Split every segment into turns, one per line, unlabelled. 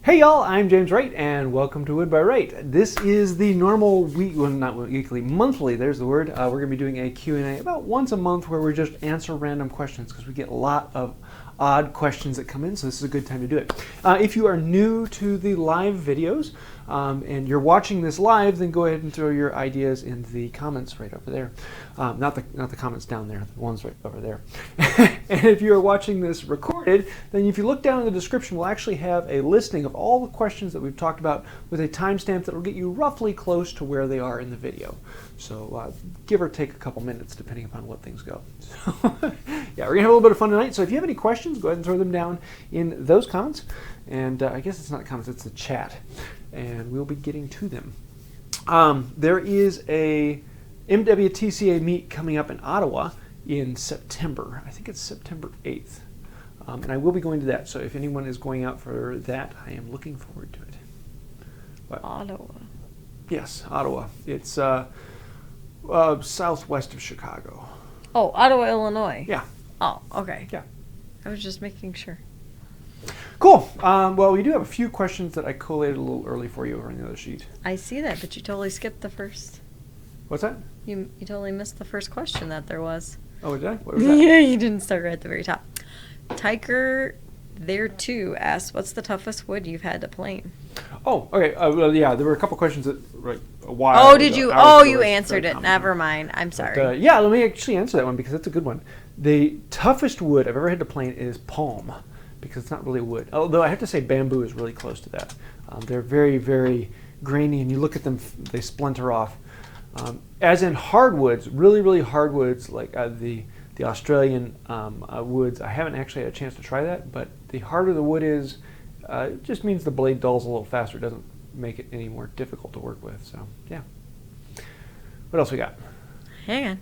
Hey y'all, I'm James Wright and welcome to Wood by Wright. This is the normal monthly, there's the word. We're going to be doing a Q&A about once a month where we just answer random questions because we get a lot of odd questions that come in, so this is a good time to do it. If you are new to the live videos and you're watching this live, then go ahead and throw your ideas in the comments right over there. Not the comments down there, the ones right over there. And if you are watching this recorded, then if you look down in the description, we'll actually have a listing of all the questions that we've talked about with a timestamp that will get you roughly close to where they are in the video. So give or take a couple minutes depending upon what things go. So, yeah, we're going to have a little bit of fun tonight. So if you have any questions, go ahead and throw them down in those comments. And I guess it's not comments, it's the chat. And we'll be getting to them. There is a MWTCA meet coming up in Ottawa in September. I think it's September 8th. And I will be going to that. So if anyone is going out for that, I am looking forward to it. But,
Ottawa.
Yes, Ottawa. It's southwest of Chicago.
Oh, Ottawa, Illinois.
Yeah.
Oh, okay.
Yeah.
I was just making sure.
Cool. Well, we do have a few questions that I collated a little early for you over on the other sheet.
I see that, but you totally skipped the first.
What's that?
You totally missed the first question that there was.
Oh, did I? What was that?
Yeah, you didn't start right at the very top. Tyker, thereto, asked, what's the toughest wood you've had to plane?
Oh, okay. Well, yeah, there were a couple questions that, right, a while
Oh, did
ago,
you?
hours
Oh,
ago
you
was
answered
very
it.
common.
Never mind. I'm sorry.
But, yeah, let me actually answer that one because that's a good one. The toughest wood I've ever had to plane is palm because it's not really wood. Although I have to say bamboo is really close to that. They're very, very grainy, and you look at them, they splinter off. As in hardwoods, really, really hardwoods, like the Australian woods, I haven't actually had a chance to try that, but the harder the wood is, it just means the blade dulls a little faster. It doesn't make it any more difficult to work with. So, yeah. What else we got?
Hang on.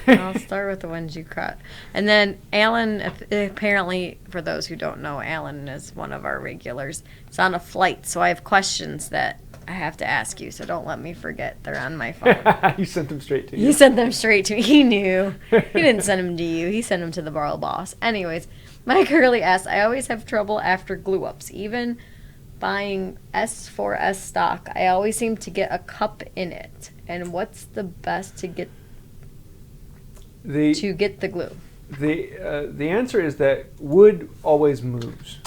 I'll start with the ones you cut. And then Alan, apparently, for those who don't know, Alan is one of our regulars. It's on a flight, so I have questions that I have to ask you, so don't let me forget. They're on my phone.
You sent them straight to you.
You sent them straight to me. He knew. He didn't send them to you. He sent them to the bar boss. Anyways, Mike Hurley asks, I always have trouble after glue-ups. Even buying S4S stock, I always seem to get a cup in it. And what's the best to get the glue?
The answer is that wood always moves.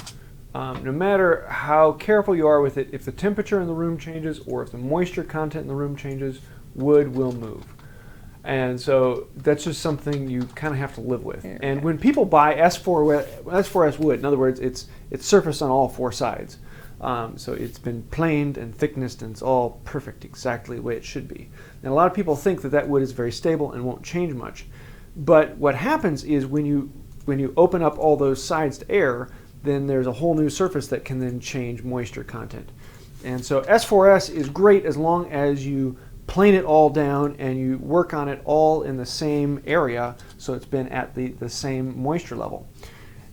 No matter how careful you are with it, if the temperature in the room changes or if the moisture content in the room changes, wood will move. And so that's just something you kind of have to live with. And when people buy S4S wood, in other words, it's surfaced on all four sides. So it's been planed and thicknessed and it's all perfect, exactly the way it should be. And a lot of people think that wood is very stable and won't change much. But what happens is when you open up all those sides to air, then there's a whole new surface that can then change moisture content. And so S4S is great as long as you plane it all down and you work on it all in the same area so it's been at the same moisture level.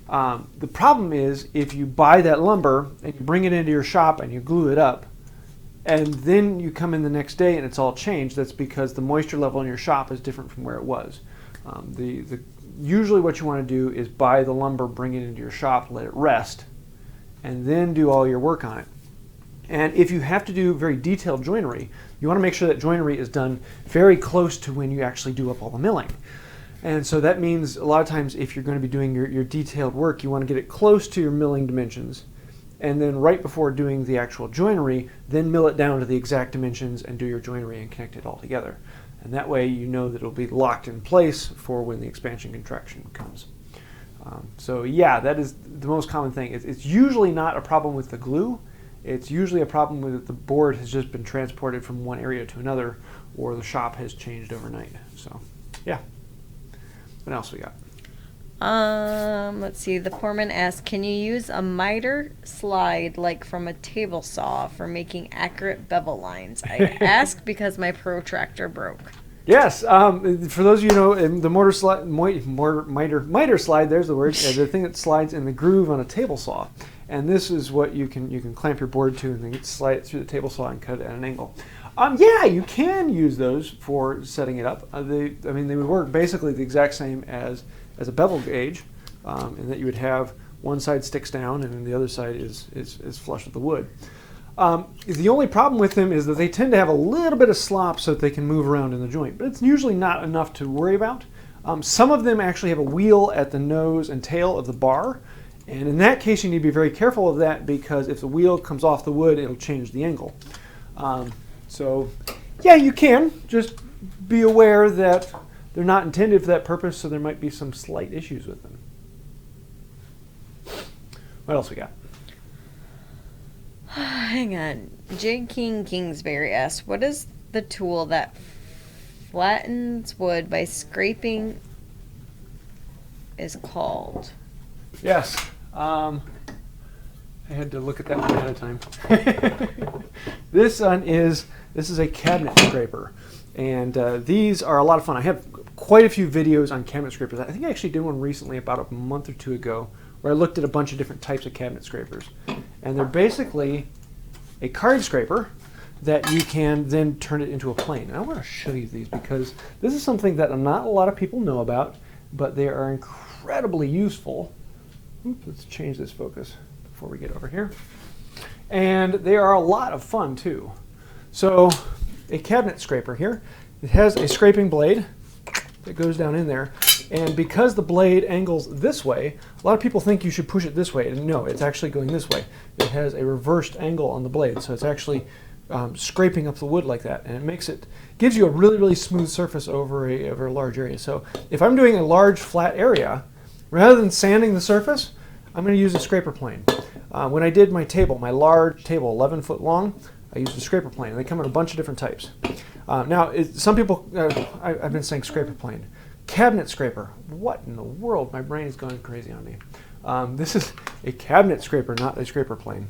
The problem is if you buy that lumber and you bring it into your shop and you glue it up and then you come in the next day and it's all changed, that's because the moisture level in your shop is different from where it was. Usually what you want to do is buy the lumber, bring it into your shop, let it rest, and then do all your work on it. And if you have to do very detailed joinery, you want to make sure that joinery is done very close to when you actually do up all the milling. And so that means a lot of times if you're going to be doing your detailed work, you want to get it close to your milling dimensions. And then right before doing the actual joinery, then mill it down to the exact dimensions and do your joinery and connect it all together. And that way you know that it'll be locked in place for when the expansion contraction comes. So yeah, that is the most common thing. It's usually not a problem with the glue. It's usually a problem with the board has just been transported from one area to another or the shop has changed overnight. So yeah. What else we got?
Let's see. The foreman asked, can you use a miter slide like from a table saw for making accurate bevel lines? I asked because my protractor broke.
Yes. For those of you who know, the miter slide, there's the word, the thing that slides in the groove on a table saw. And this is what you can clamp your board to and then slide it through the table saw and cut it at an angle. Yeah, you can use those for setting it up. They would work basically the exact same as a bevel gauge, in that you would have one side sticks down and then the other side is flush with the wood. The only problem with them is that they tend to have a little bit of slop so that they can move around in the joint, but it's usually not enough to worry about. Some of them actually have a wheel at the nose and tail of the bar, and in that case you need to be very careful of that, because if the wheel comes off the wood, it'll change the angle. So yeah, you can just be aware that they're not intended for that purpose, so there might be some slight issues with them. What else we got?
Hang on. Jking Kingsbury asks, what is the tool that flattens wood by scraping is called?
Yes. I had to look at that one ahead of time. This is a cabinet scraper, and these are a lot of fun. I have quite a few videos on cabinet scrapers. I think I actually did one recently about a month or two ago where I looked at a bunch of different types of cabinet scrapers, and they're basically a card scraper that you can then turn it into a plane. And I want to show you these because this is something that not a lot of people know about, but they are incredibly useful. Oops, let's change this focus before we get over here. And they are a lot of fun too. So a cabinet scraper here, it has a scraping blade that goes down in there, and because the blade angles this way, a lot of people think you should push it this way, and no, it's actually going this way. It has a reversed angle on the blade, so it's actually scraping up the wood like that, and gives you a really smooth surface over a large area. So if I'm doing a large flat area, rather than sanding the surface, I'm going to use a scraper plane. When I did my table, my large table, 11 foot long, I used a scraper plane. They come in a bunch of different types. Now, some people, I've been saying scraper plane. Cabinet scraper. What in the world? My brain is going crazy on me. This is a cabinet scraper, not a scraper plane.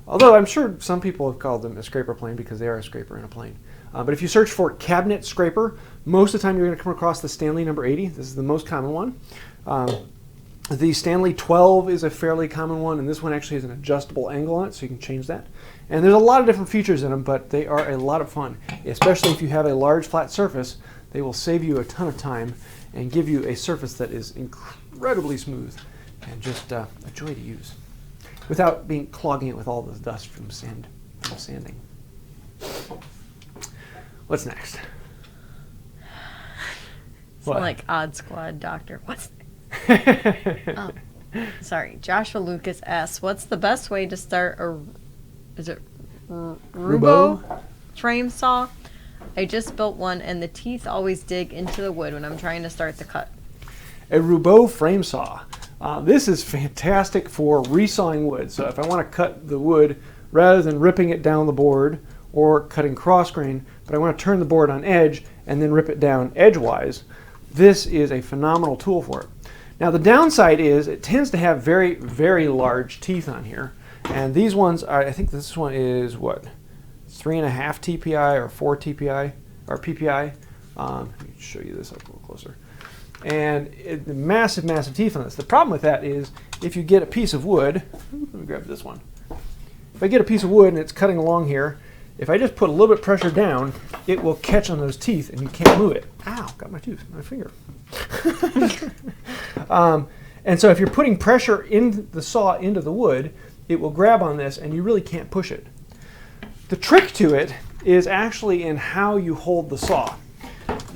Although I'm sure some people have called them a scraper plane because they are a scraper in a plane. But if you search for cabinet scraper, most of the time you're going to come across the Stanley number 80. This is the most common one. The Stanley 12 is a fairly common one, and this one actually has an adjustable angle on it, so you can change that. And there's a lot of different features in them, but they are a lot of fun, especially if you have a large flat surface. They will save you a ton of time and give you a surface that is incredibly smooth and just a joy to use without clogging it with all the dust from sanding. What's next?
What? Like Odd Squad Doctor. What's next? Oh, sorry. Joshua Lucas asks, what's the best way to start a roubo frame saw? I just built one, and the teeth always dig into the wood when I'm trying to start the cut.
A roubo frame saw. This is fantastic for resawing wood. So if I want to cut the wood rather than ripping it down the board or cutting cross grain, but I want to turn the board on edge and then rip it down edgewise, this is a phenomenal tool for it. Now the downside is it tends to have very large teeth on here, and these ones are, I think this one is what, 3.5 TPI or 4 TPI or PPI. Let me show you this up a little closer. And massive teeth on this. The problem with that is if you get a piece of wood, let me grab this one. If I get a piece of wood and it's cutting along here, if I just put a little bit of pressure down, it will catch on those teeth and you can't move it. Ow, got my tooth, my finger. And so if you're putting pressure in the saw into the wood, it will grab on this and you really can't push it. The trick to it is actually in how you hold the saw.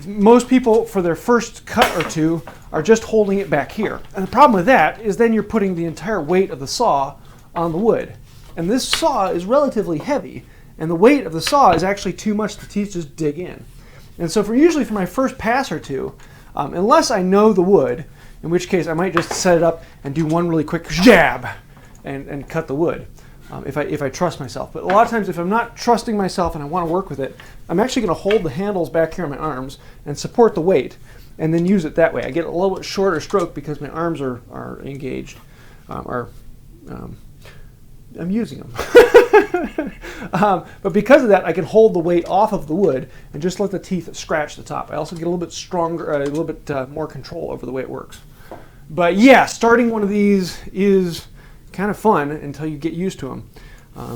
Most people, for their first cut or two, are just holding it back here. And the problem with that is then you're putting the entire weight of the saw on the wood. And this saw is relatively heavy, and the weight of the saw is actually too much. The teeth just dig in. And so usually for my first pass or two, unless I know the wood, in which case I might just set it up and do one really quick jab and cut the wood. If I trust myself. But a lot of times if I'm not trusting myself and I want to work with it, I'm actually going to hold the handles back here on my arms and support the weight and then use it that way. I get a little bit shorter stroke because my arms are engaged. I'm using them. But because of that, I can hold the weight off of the wood and just let the teeth scratch the top. I also get a little bit stronger, a little bit more control over the way it works. But yeah, starting one of these is kind of fun until you get used to them.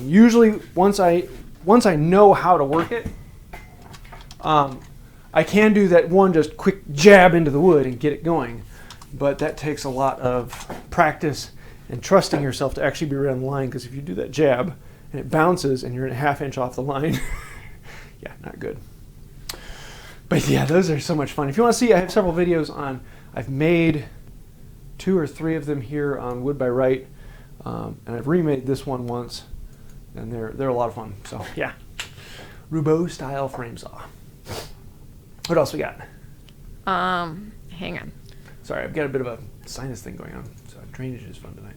Usually, once I know how to work it, I can do that one just quick jab into the wood and get it going. But that takes a lot of practice and trusting yourself to actually be right on the line, because if you do that jab and it bounces and you're a half inch off the line, yeah, not good. But yeah, those are so much fun. If you want to see, I have several videos on, I've made 2 or 3 of them here on Wood by Wright, and I've remade this one once, and they're a lot of fun. So yeah, roubo style frame saw. What else we got?
Hang on.
Sorry, I've got a bit of a sinus thing going on, so drainage is fun tonight.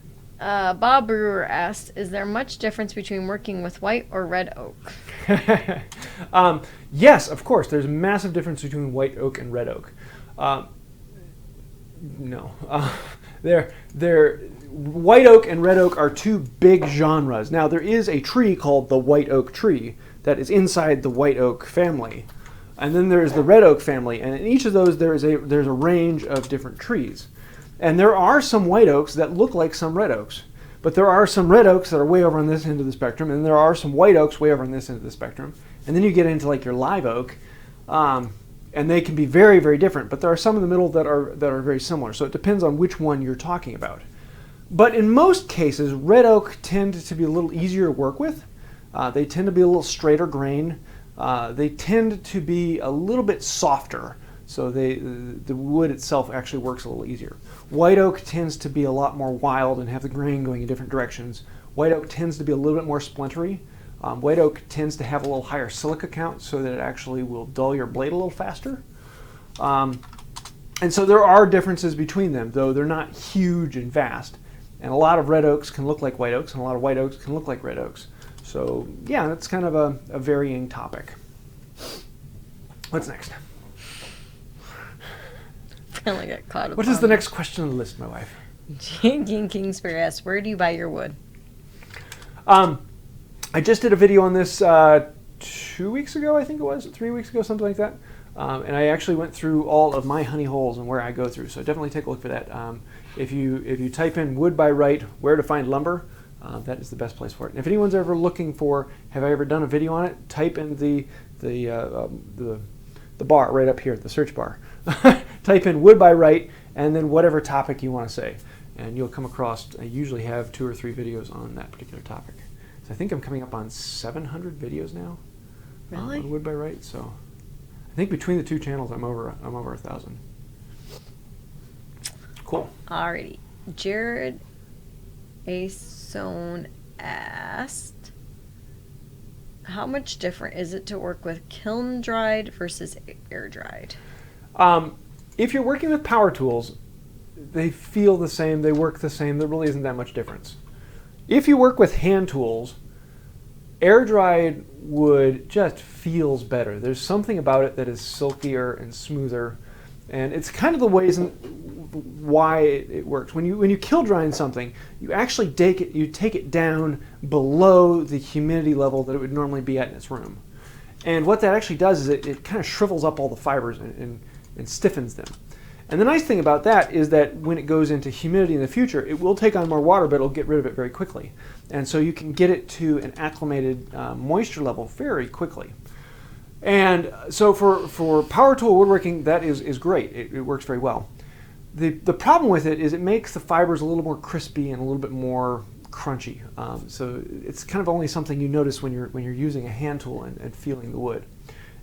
Bob Brewer asked, is there much difference between working with white or red oak?
Yes, of course. There's a massive difference between white oak and red oak. No. White oak and red oak are 2 big genres. Now, there is a tree called the white oak tree that is inside the white oak family. And then there's the red oak family. And in each of those, there's a range of different trees. And there are some white oaks that look like some red oaks. But there are some red oaks that are way over on this end of the spectrum, and there are some white oaks way over on this end of the spectrum. And then you get into like your live oak, and they can be very, very different. But there are some in the middle that are very similar. So it depends on which one you're talking about. But in most cases, red oak tend to be a little easier to work with. They tend to be a little straighter grain. They tend to be a little bit softer. So the wood itself actually works a little easier. White oak tends to be a lot more wild and have the grain going in different directions. White oak tends to be a little bit more splintery. White oak tends to have a little higher silica count so that it actually will dull your blade a little faster. And so there are differences between them, though they're not huge and vast. And a lot of red oaks can look like white oaks, and a lot of white oaks can look like red oaks. So yeah, that's kind of a varying topic. What's next?
Finally got caught up.
What is the next question on the list, my wife?
Jking Kingsbury asks, where do you buy your wood?
I just did a video on this 2 weeks ago, I think it was, 3 weeks ago, something like that. And I actually went through all of my honey holes and where I go through. So definitely take a look for that. If you type in Wood by Wright, where to find lumber, that is the best place for it. And if anyone's ever looking for, have I ever done a video on it? Type in the bar right up here, the search bar. Type in Wood by Wright and then whatever topic you want to say. And you'll come across, I usually have 2 or 3 videos on that particular topic. So I think I'm coming up on 700 videos now.
Really?
On Wood by Wright. So I think between the 2 channels, I'm over 1,000. Cool.
Alrighty. Jared A. Sohn asked, how much different is it to work with kiln dried versus air dried?
If you're working with power tools, they feel the same, they work the same, there really isn't that much difference. If you work with hand tools, air dried wood just feels better. There's something about it that is silkier and smoother, and it's kind of the ways why it works. When you kiln dry something, you actually take it down below the humidity level that it would normally be at in its room. And what that actually does is it kind of shrivels up all the fibers and stiffens them. And the nice thing about that is that when it goes into humidity in the future, it will take on more water, but it'll get rid of it very quickly. And so you can get it to an acclimated moisture level very quickly. And so for power tool woodworking, that is great. It works very well. The problem with it is it makes the fibers a little more crispy and a little bit more crunchy. So it's kind of only something you notice when you're using a hand tool and feeling the wood.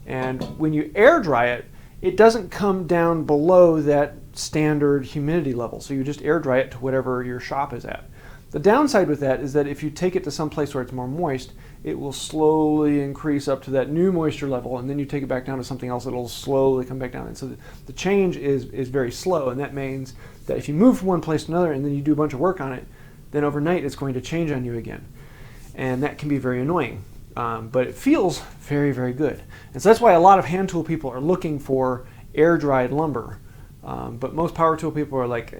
And when you air dry it, it doesn't come down below that standard humidity level. So you just air dry it to whatever your shop is at. The downside with that is that if you take it to some place where it's more moist, it will slowly increase up to that new moisture level, and then you take it back down to something else, it'll slowly come back down. And so the change is very slow, and that means that if you move from one place to another and then you do a bunch of work on it, then overnight it's going to change on you again. And that can be very annoying. But it feels very, very good. And so that's why a lot of hand tool people are looking for air-dried lumber. But most power tool people are like,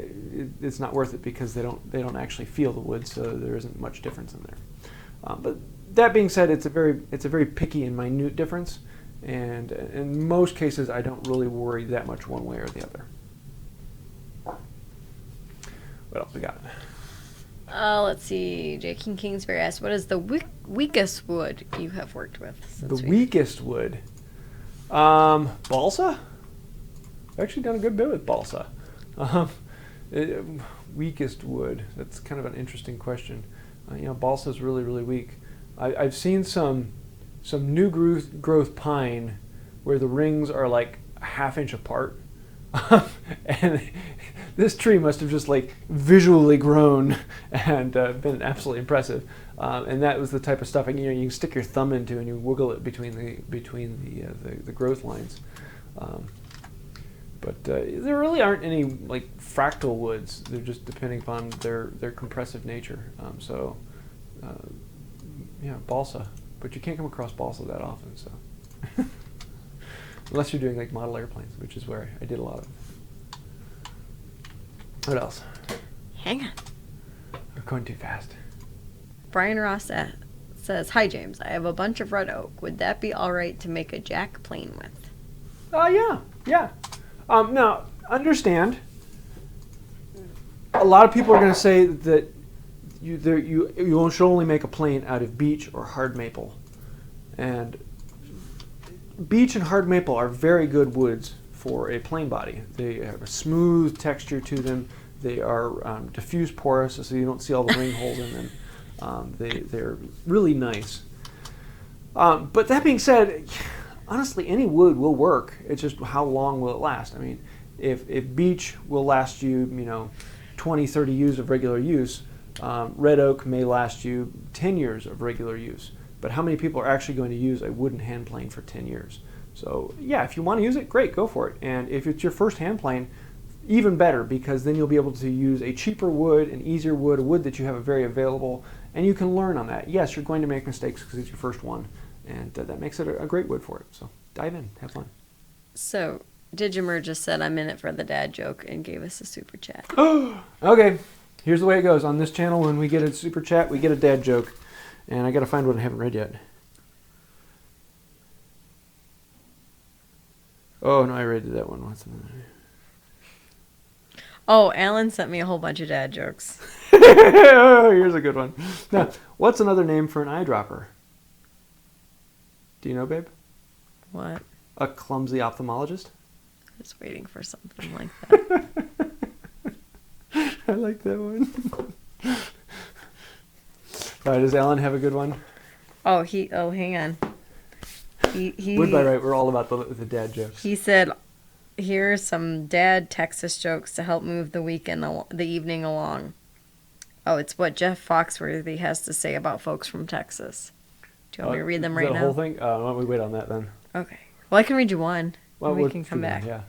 it's not worth it because they don't actually feel the wood, so there isn't much difference in there. But that being said, it's a very picky and minute difference, and in most cases I don't really worry that much one way or the other. What else we got?
Let's see. Jking Kingsbury asked, what is the weakest wood you have worked with?
The weakest wood? Balsa? I've actually done a good bit with balsa. Weakest wood. That's kind of an interesting question. Balsa is really, really weak. I've seen some new growth pine where the rings are like a ½ inch apart. And this tree must have just like visually grown and been absolutely impressive. And that was the type of stuff you can stick your thumb into and you wiggle it between the growth lines. But there really aren't any like fractal woods. They're just depending upon their compressive nature. Balsa. But you can't come across balsa that often, so. Unless you're doing like model airplanes, which is where I did a lot of. What else?
Hang on.
I'm going too fast.
Brian Ross says, "Hi James, I have a bunch of red oak. Would that be all right to make a jack plane with?"
Yeah. Now, understand, a lot of people are going to say that you should only make a plane out of beech or hard maple. And beech and hard maple are very good woods for a plane body. They have a smooth texture to them. They are diffuse porous, so you don't see all the ring holes in them. They're really nice. But that being said, honestly, any wood will work. It's just how long will it last? I mean, if beech will last you, 20, 30 years of regular use, red oak may last you 10 years of regular use. But how many people are actually going to use a wooden hand plane for 10 years? So yeah, if you want to use it, great, go for it. And if it's your first hand plane, even better, because then you'll be able to use a cheaper wood, an easier wood, a wood that you have very available, and you can learn on that. Yes, you're going to make mistakes because it's your first one, and that makes it a great wood for it. So dive in, have fun.
So Digimer just said, "I'm in it for the dad joke," and gave us a super chat.
Okay, here's the way it goes. On this channel, when we get a super chat, we get a dad joke. And I got to find one I haven't read yet. Oh, no, I read that one once.
Oh, Alan sent me a whole bunch of dad jokes.
Oh, here's a good one. Now, what's another name for an eyedropper? Do you know, babe?
What?
A clumsy ophthalmologist?
I was waiting for something like that.
I like that one. All right, does Alan have a good one?
Oh, hang on.
Wood by Wright, we're all about the dad jokes.
He said, "Here are some dad Texas jokes to help move the evening along." Oh, it's what Jeff Foxworthy has to say about folks from Texas. Do you want me to read them right now?
The whole thing? Why don't we wait on that then?
Okay. Well, I can read you one. Well, we can come back.
Yeah.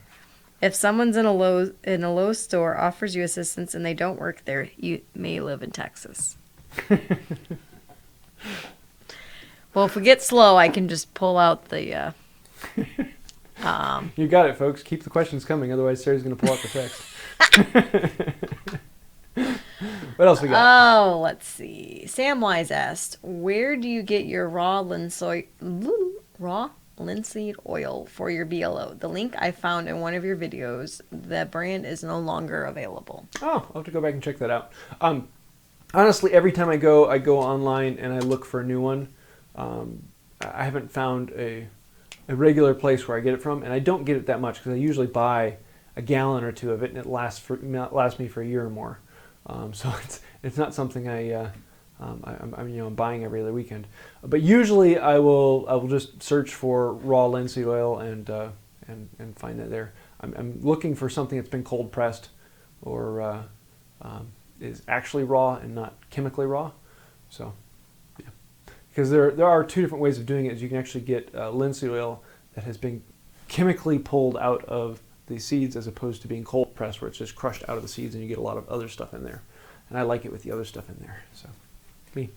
If someone's in a Lowe's store offers you assistance and they don't work there, you may live in Texas. Well, if we get slow, I can just pull out the.
You got it, folks. Keep the questions coming, otherwise Sarah's going to pull out the text. What else we got?
Oh, let's see. Samwise asked, "Where do you get your raw linseed oil for your BLO? The link I found in one of your videos. The brand is no longer available."
Oh, I'll have to go back and check that out. Honestly, every time I go online and I look for a new one. I haven't found a regular place where I get it from, and I don't get it that much because I usually buy a gallon or two of it, and it lasts me for a year or more. So it's not something I'm buying every other weekend. But usually I will just search for raw linseed oil and find that there. I'm looking for something that's been cold pressed or is actually raw and not chemically raw. So. Because there are two different ways of doing it. You can actually get linseed oil that has been chemically pulled out of the seeds as opposed to being cold pressed where it's just crushed out of the seeds and you get a lot of other stuff in there. And I like it with the other stuff in there. So, me.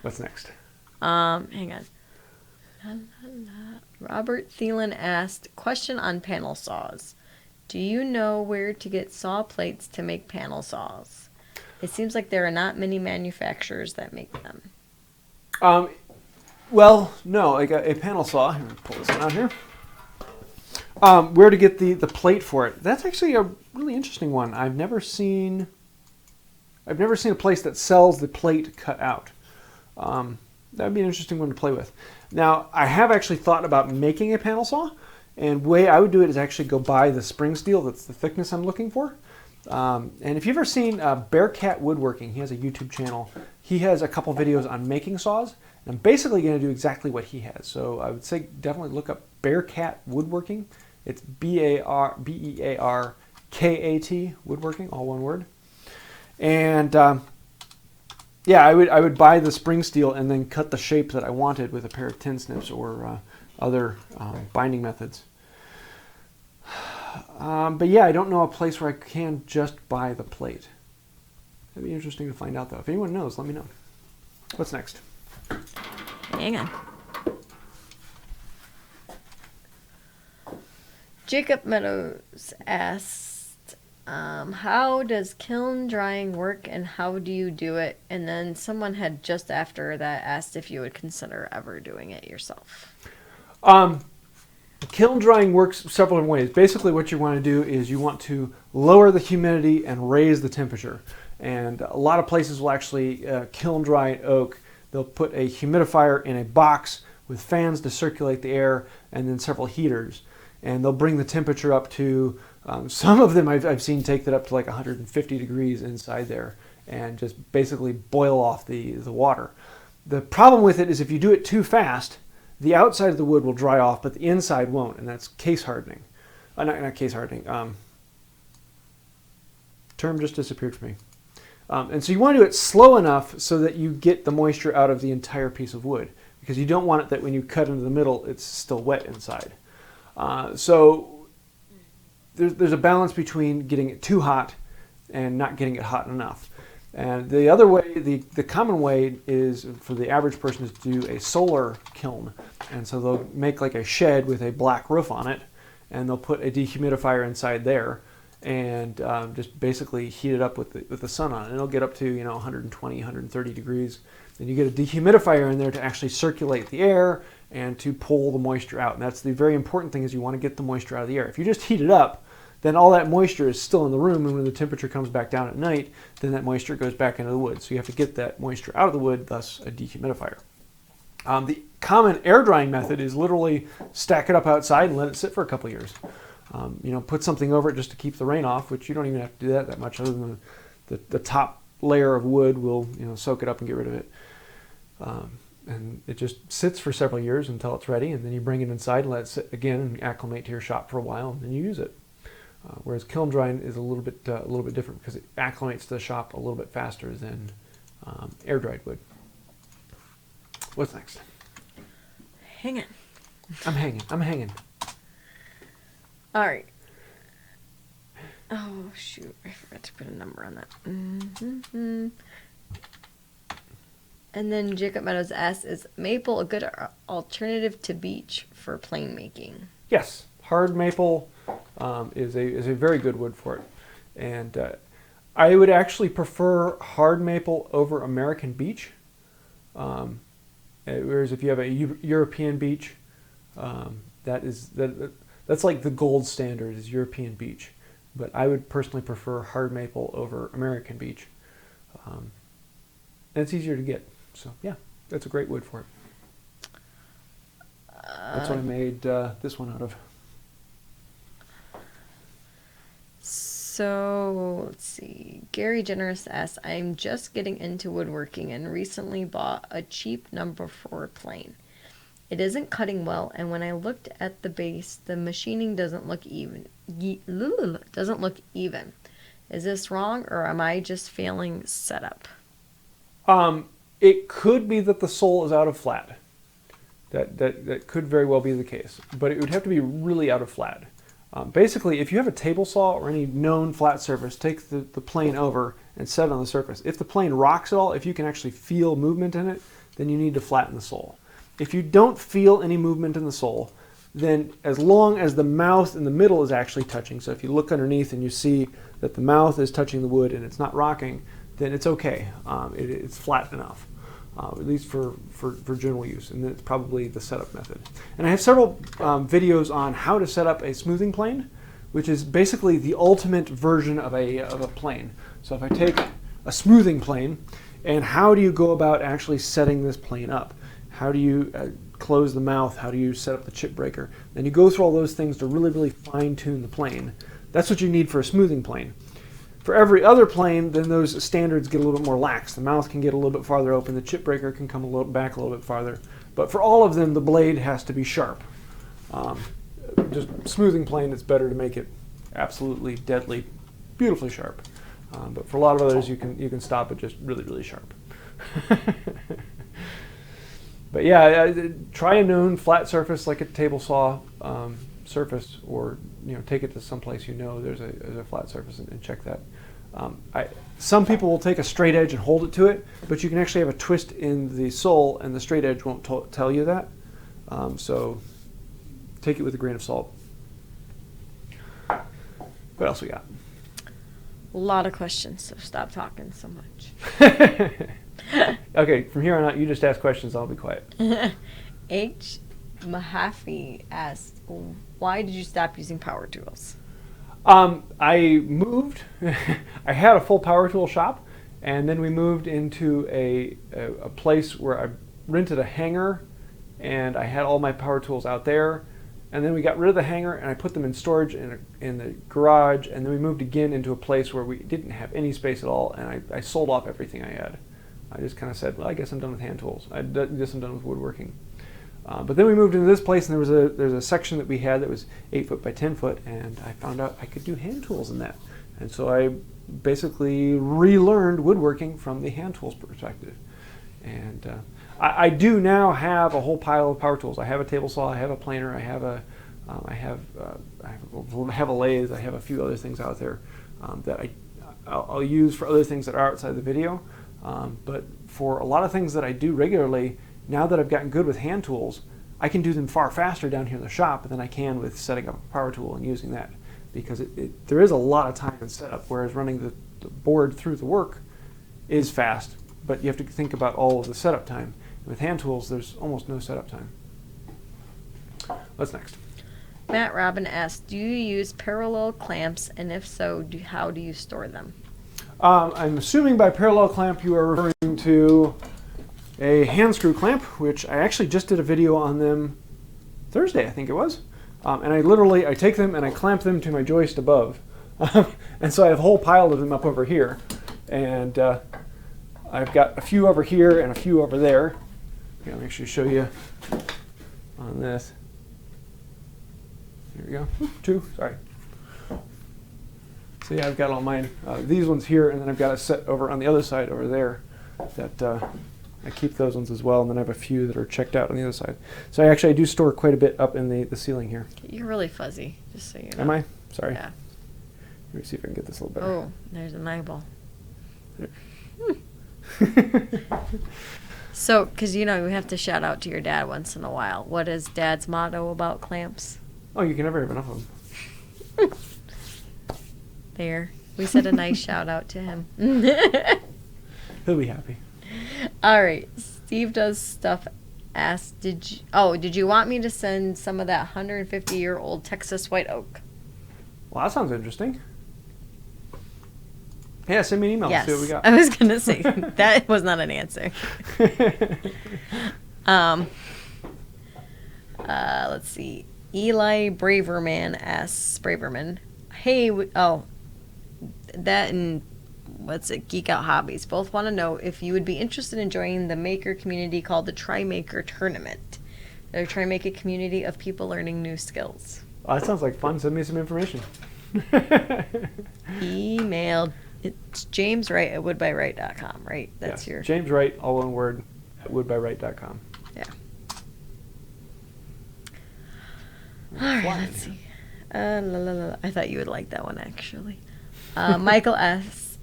What's next?
Hang on. La, la, la. Robert Thoelen asked, "Question on panel saws. Do you know where to get saw plates to make panel saws? It seems like there are not many manufacturers that make them."
Well, no, like a panel saw. Let me pull this one out here. Where to get the plate for it? That's actually a really interesting one. I've never seen a place that sells the plate cut out. That'd be an interesting one to play with. Now, I have actually thought about making a panel saw, And the way I would do it is actually go buy the spring steel that's the thickness I'm looking for. And if you've ever seen Bearcat Woodworking, he has a YouTube channel. He has a couple videos on making saws. And I'm basically going to do exactly what he has. So I would say definitely look up Bearcat Woodworking. It's Bearkat Woodworking, all one word. And yeah, I would buy the spring steel and then cut the shape that I wanted with a pair of tin snips or other binding methods. But yeah, I don't know a place where I can just buy the plate. That'd be interesting to find out, though. If anyone knows, let me know. What's next?
Hang on. Jacob Meadows asked, how does kiln drying work and how do you do it? And then someone had just after that asked if you would consider ever doing it yourself.
Kiln drying works several different ways. Basically what you want to do is you want to lower the humidity and raise the temperature. And a lot of places will actually kiln dry oak. They'll put a humidifier in a box with fans to circulate the air and then several heaters. And they'll bring the temperature up to, some of them I've seen take that up to like 150 degrees inside there and just basically boil off the water. The problem with it is if you do it too fast, the outside of the wood will dry off, but the inside won't, and that's case hardening. Not case hardening. Term just disappeared from me. And so you want to do it slow enough so that you get the moisture out of the entire piece of wood, because you don't want it that when you cut into the middle, it's still wet inside. So there's a balance between getting it too hot and not getting it hot enough. And the other way, the common way is for the average person is to do a solar kiln. And so they'll make like a shed with a black roof on it, and they'll put a dehumidifier inside there and just basically heat it up with the sun on it. And it'll get up to 120, 130 degrees. Then you get a dehumidifier in there to actually circulate the air and to pull the moisture out. And that's the very important thing, is you want to get the moisture out of the air. If you just heat it up, then all that moisture is still in the room, and when the temperature comes back down at night, then that moisture goes back into the wood. So you have to get that moisture out of the wood, thus a dehumidifier. The common air drying method is literally stack it up outside and let it sit for a couple years. Put something over it just to keep the rain off, which you don't even have to do that much, other than the top layer of wood will soak it up and get rid of it. And it just sits for several years until it's ready, and then you bring it inside and let it sit again and acclimate to your shop for a while, and then you use it. Whereas kiln drying is a little bit different because it acclimates to the shop a little bit faster than air dried wood. What's next?
Hang on.
I'm hanging.
All right. Oh shoot! I forgot to put a number on that. Mm-hmm. And then Jacob Meadows asks, "Is maple a good alternative to beech for plane making?"
Yes, hard maple is a very good wood for it, and I would actually prefer hard maple over American beech. Whereas if you have a European beech, that's like the gold standard is European beech. But I would personally prefer hard maple over American beech, and it's easier to get. So yeah, that's a great wood for it. That's what I made this one out of.
So, let's see. Gary Generous asks, I'm just getting into woodworking and recently bought a cheap number 4 plane. It isn't cutting well, and when I looked at the base, the machining doesn't look even. Is this wrong, or am I just failing setup?
It could be that the sole is out of flat. That could very well be the case, but it would have to be really out of flat. Basically, if you have a table saw or any known flat surface, take the plane over and set it on the surface. If the plane rocks at all, if you can actually feel movement in it, then you need to flatten the sole. If you don't feel any movement in the sole, then as long as the mouth and the middle is actually touching, so if you look underneath and you see that the mouth is touching the wood and it's not rocking, then it's okay. It's flat enough, at least for general use, and that's probably the setup method. And I have several videos on how to set up a smoothing plane, which is basically the ultimate version of a plane. So if I take a smoothing plane, and how do you go about actually setting this plane up? How do you close the mouth? How do you set up the chip breaker? Then you go through all those things to really, really fine tune the plane. That's what you need for a smoothing plane. For every other plane, then those standards get a little bit more lax. The mouth can get a little bit farther open. The chip breaker can come back a little bit farther. But for all of them, the blade has to be sharp. Just smoothing plane, it's better to make it absolutely deadly, beautifully sharp. But for a lot of others, you can stop it just really, really sharp. But yeah, try a known flat surface like a table saw surface, or take it to some place there's a flat surface and check that. Some people will take a straight edge and hold it to it, but you can actually have a twist in the sole, and the straight edge won't tell you that. So take it with a grain of salt. What else we got?
A lot of questions, so stop talking so much.
Okay, from here on out, you just ask questions. I'll be quiet.
H. Mahaffey asked, why did you stop using power tools?
I moved. I had a full power tool shop, and then we moved into a place where I rented a hangar, and I had all my power tools out there. And then we got rid of the hangar, and I put them in storage in the garage, and then we moved again into a place where we didn't have any space at all, and I sold off everything I had. I just kind of said, well, I guess I'm done with hand tools. I guess I'm done with woodworking. But then we moved into this place, and there's a section that we had that was 8 foot by 10 foot, and I found out I could do hand tools in that. And so I basically relearned woodworking from the hand tools perspective. And I do now have a whole pile of power tools. I have a table saw, I have a planer, I have a lathe, I have a few other things out there that I'll use for other things that are outside the video. But for a lot of things that I do regularly, now that I've gotten good with hand tools, I can do them far faster down here in the shop than I can with setting up a power tool and using that, because there is a lot of time in setup, whereas running the board through the work is fast, but you have to think about all of the setup time. With hand tools, there's almost no setup time. What's next?
Matt Robin asked, do you use parallel clamps, and if so, how do you store them?
I'm assuming by parallel clamp you are referring to a hand screw clamp, which I actually just did a video on them Thursday, I think it was. And I take them and I clamp them to my joist above. And so I have a whole pile of them up over here. And I've got a few over here and a few over there. Okay, I'll actually show you on this. Here we go. Two, sorry. So yeah, I've got all mine. These ones here, and then I've got a set over on the other side over there that I keep those ones as well, and then I have a few that are checked out on the other side. So I do store quite a bit up in the ceiling here.
You're really fuzzy, just so you know.
Am I? Sorry.
Yeah.
Let me see if I can get this a little better.
Oh, there's an eyeball. So, because we have to shout out to your dad once in a while. What is Dad's motto about clamps?
Oh, you can never have enough of them.
There. We said a nice shout out to him.
He'll be happy.
All right. Steve Does Stuff asked, did you want me to send some of that 150-year-old Texas white oak?
Well, that sounds interesting. Yeah, send me an email.
Yes.
See what we got.
I was going to say, that was not an answer. Let's see. Eli Braverman asks, hey, that and what's it, Geek Out Hobbies, both want to know if you would be interested in joining the maker community called the Try Maker Tournament. They're trying to make a community of people learning new skills.
Oh, that sounds like fun. Send me some information.
Email. It's James Wright at woodbywright.com, right? That's
yes, James Wright, all one word, at woodbywright.com.
Yeah. All right, let's see. I thought you would like that one, actually. Michael S.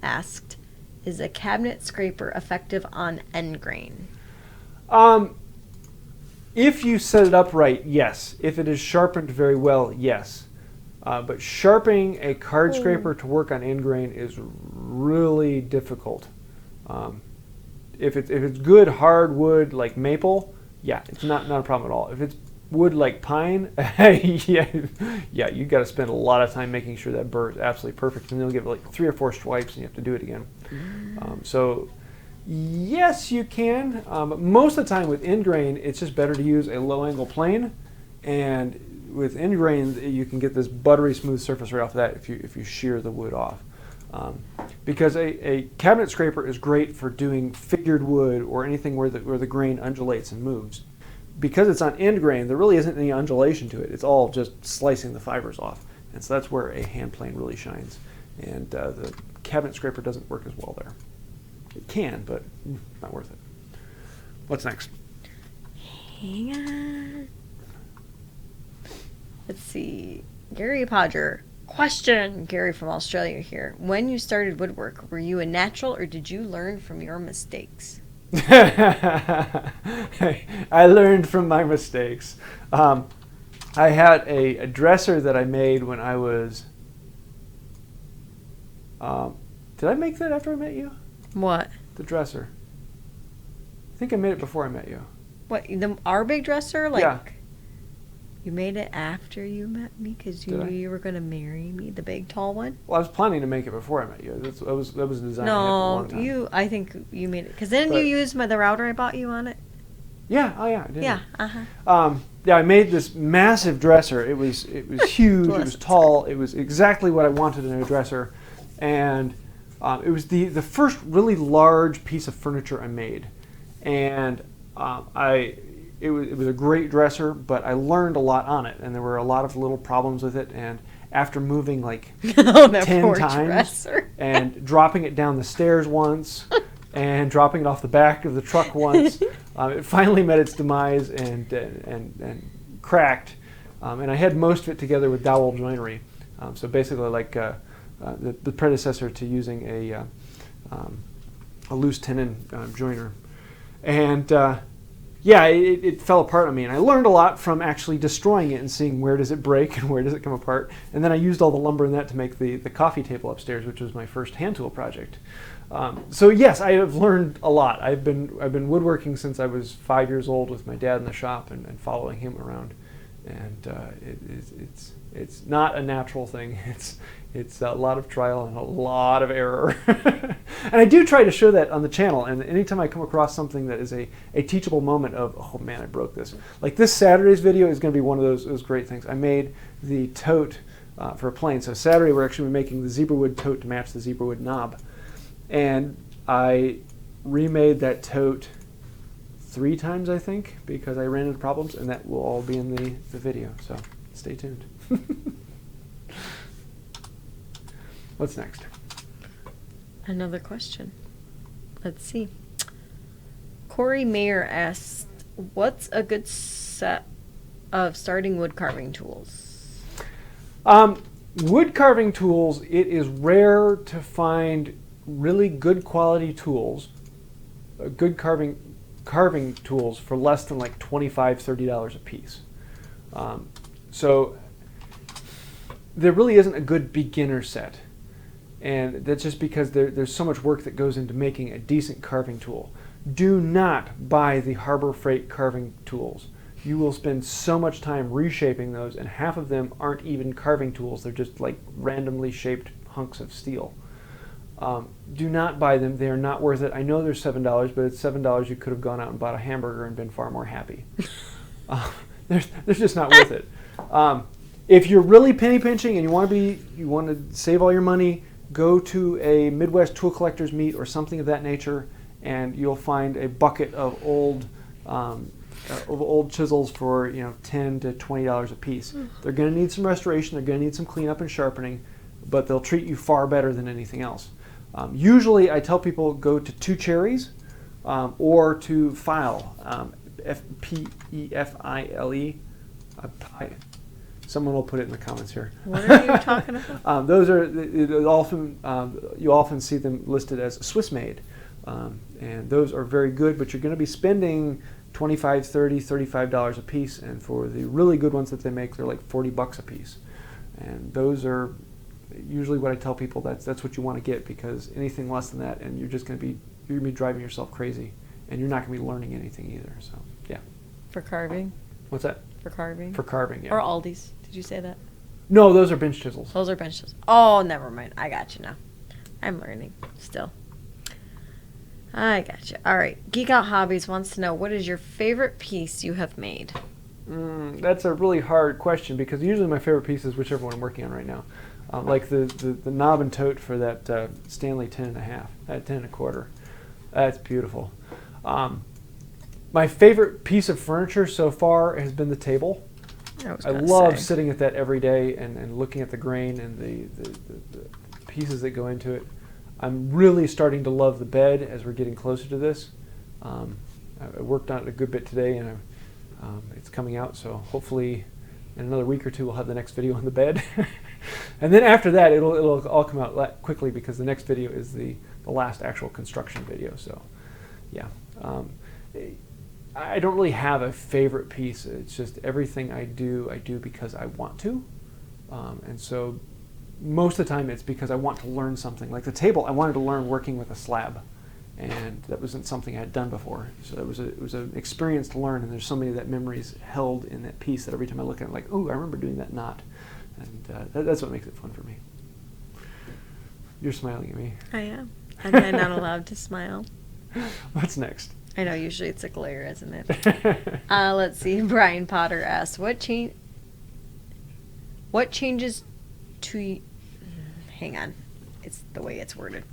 asked, is a cabinet scraper effective on end grain?
If you set it up right, yes. If it is sharpened very well, yes. But sharpening a card scraper to work on end grain is really difficult. If it's good hardwood like maple, yeah, it's not a problem at all. If it's wood like pine, yeah, you got to spend a lot of time making sure that burr is absolutely perfect, and they'll give it like 3 or 4 swipes, and you have to do it again. So Yes, you can. But most of the time with end grain, it's just better to use a low angle plane. And with end grain, you can get this buttery smooth surface right off that if you shear the wood off. Because a cabinet scraper is great for doing figured wood or anything where the grain undulates and moves. Because it's on end grain, there really isn't any undulation to it. It's all just slicing the fibers off. And so that's where a hand plane really shines. And the cabinet scraper doesn't work as well there. It can, but not worth it. What's next?
Hang on. Let's see. Gary Podger. Question, Gary from Australia here. When you started woodwork, were you a natural or did you learn from your mistakes?
I learned from my mistakes. I had a dresser that I made when I was... did I make that after I met you?
What?
The dresser. I think I made it before I met you.
What, our big dresser? Like,
yeah.
You made it after you met me because you knew you were going to marry me, the big tall one?
Well, I was planning to make it before I met you. That was a design I had for a long time.
I think you made it. Because then you used the router I bought you on it?
Yeah, oh yeah, I did.
Yeah,
yeah, I made this massive dresser. It was huge, it was tall, it was exactly what I wanted in a dresser. And it was the first really large piece of furniture I made. And it was a great dresser, but I learned a lot on it, and there were a lot of little problems with it. And after moving like 10 times and dropping it down the stairs once and dropping it off the back of the truck once, it finally met its demise and cracked. And I had most of it together with dowel joinery. So basically like the predecessor to using a loose tenon joiner. And yeah, it fell apart on me, and I learned a lot from actually destroying it and seeing where does it break and where does it come apart. And then I used all the lumber in that to make the coffee table upstairs, which was my first hand tool project. So yes, I have learned a lot. I've been woodworking since I was 5 years old with my dad in the shop and following him around. And it's not a natural thing. It's a lot of trial and a lot of error. And I do try to show that on the channel, and anytime I come across something that is a teachable moment of, oh man, I broke this. Like this Saturday's video is going to be one of those great things. I made the tote for a plane. So Saturday we're actually making the zebra wood tote to match the zebra wood knob. And I remade that tote 3 times, I think, because I ran into problems, and that will all be in the video. So stay tuned. What's next?
Another question. Let's see. Cory Maher asked, what's a good set of starting wood carving tools?
Wood carving tools, it is rare to find really good quality tools, good carving tools for less than like $25, $30 a piece. So there really isn't a good beginner set. And that's just because there's so much work that goes into making a decent carving tool. Do not buy the Harbor Freight carving tools. You will spend so much time reshaping those, and half of them aren't even carving tools. They're just like randomly shaped hunks of steel. Do not buy them. They are not worth it. I know they're $7, but it's $7 you could have gone out and bought a hamburger and been far more happy. They're just not worth it. If you're really penny pinching and you want to save all your money, go to a Midwest tool collector's meet or something of that nature, and you'll find a bucket of old chisels for $10 to $20 a piece. They're going to need some restoration. They're going to need some cleanup and sharpening, but they'll treat you far better than anything else. Usually, I tell people go to Two Cherries or to File, P-E-F-I-L-E. Someone will put it in the comments here.
What are you talking about?
Those are often you often see them listed as Swiss made, and those are very good. But you're going to be spending $25, $30, $35 a piece, and for the really good ones that they make, they're like $40 a piece. And those are usually what I tell people. That's what you want to get, because anything less than that, and you're going to be driving yourself crazy, and you're not going to be learning anything either. So yeah.
For carving.
What's that?
For carving.
For carving, yeah.
Or Aldi's. Did you say that?
No, those are bench chisels.
Those are bench chisels. Oh, never mind. I got you now. I'm learning still. I gotcha. All right. Geek Out Hobbies wants to know, what is your favorite piece you have made?
That's a really hard question because usually my favorite piece is whichever one I'm working on right now. Like the knob and tote for that Stanley 10.5, 10.25. That's beautiful. My favorite piece of furniture so far has been the table. I love sitting at that every day and looking at the grain and the pieces that go into it. I'm really starting to love the bed as we're getting closer to this. I worked on it a good bit today, and it's coming out, so hopefully in another week or two we'll have the next video on the bed. And then after that it'll all come out quickly because the next video is the last actual construction video. So yeah, I don't really have a favorite piece. It's just everything I do because I want to, and so most of the time it's because I want to learn something. Like the table, I wanted to learn working with a slab, and that wasn't something I had done before. So it was an experience to learn, and there's so many of that memories held in that piece that every time I look at it, I'm like, ooh, I remember doing that knot, and that's what makes it fun for me. You're smiling at me.
I am. Am I not allowed to smile?
What's next?
I know, usually it's a glare, isn't it? Let's see. Brian Potter asks, what changes to... Hang on. It's the way it's worded.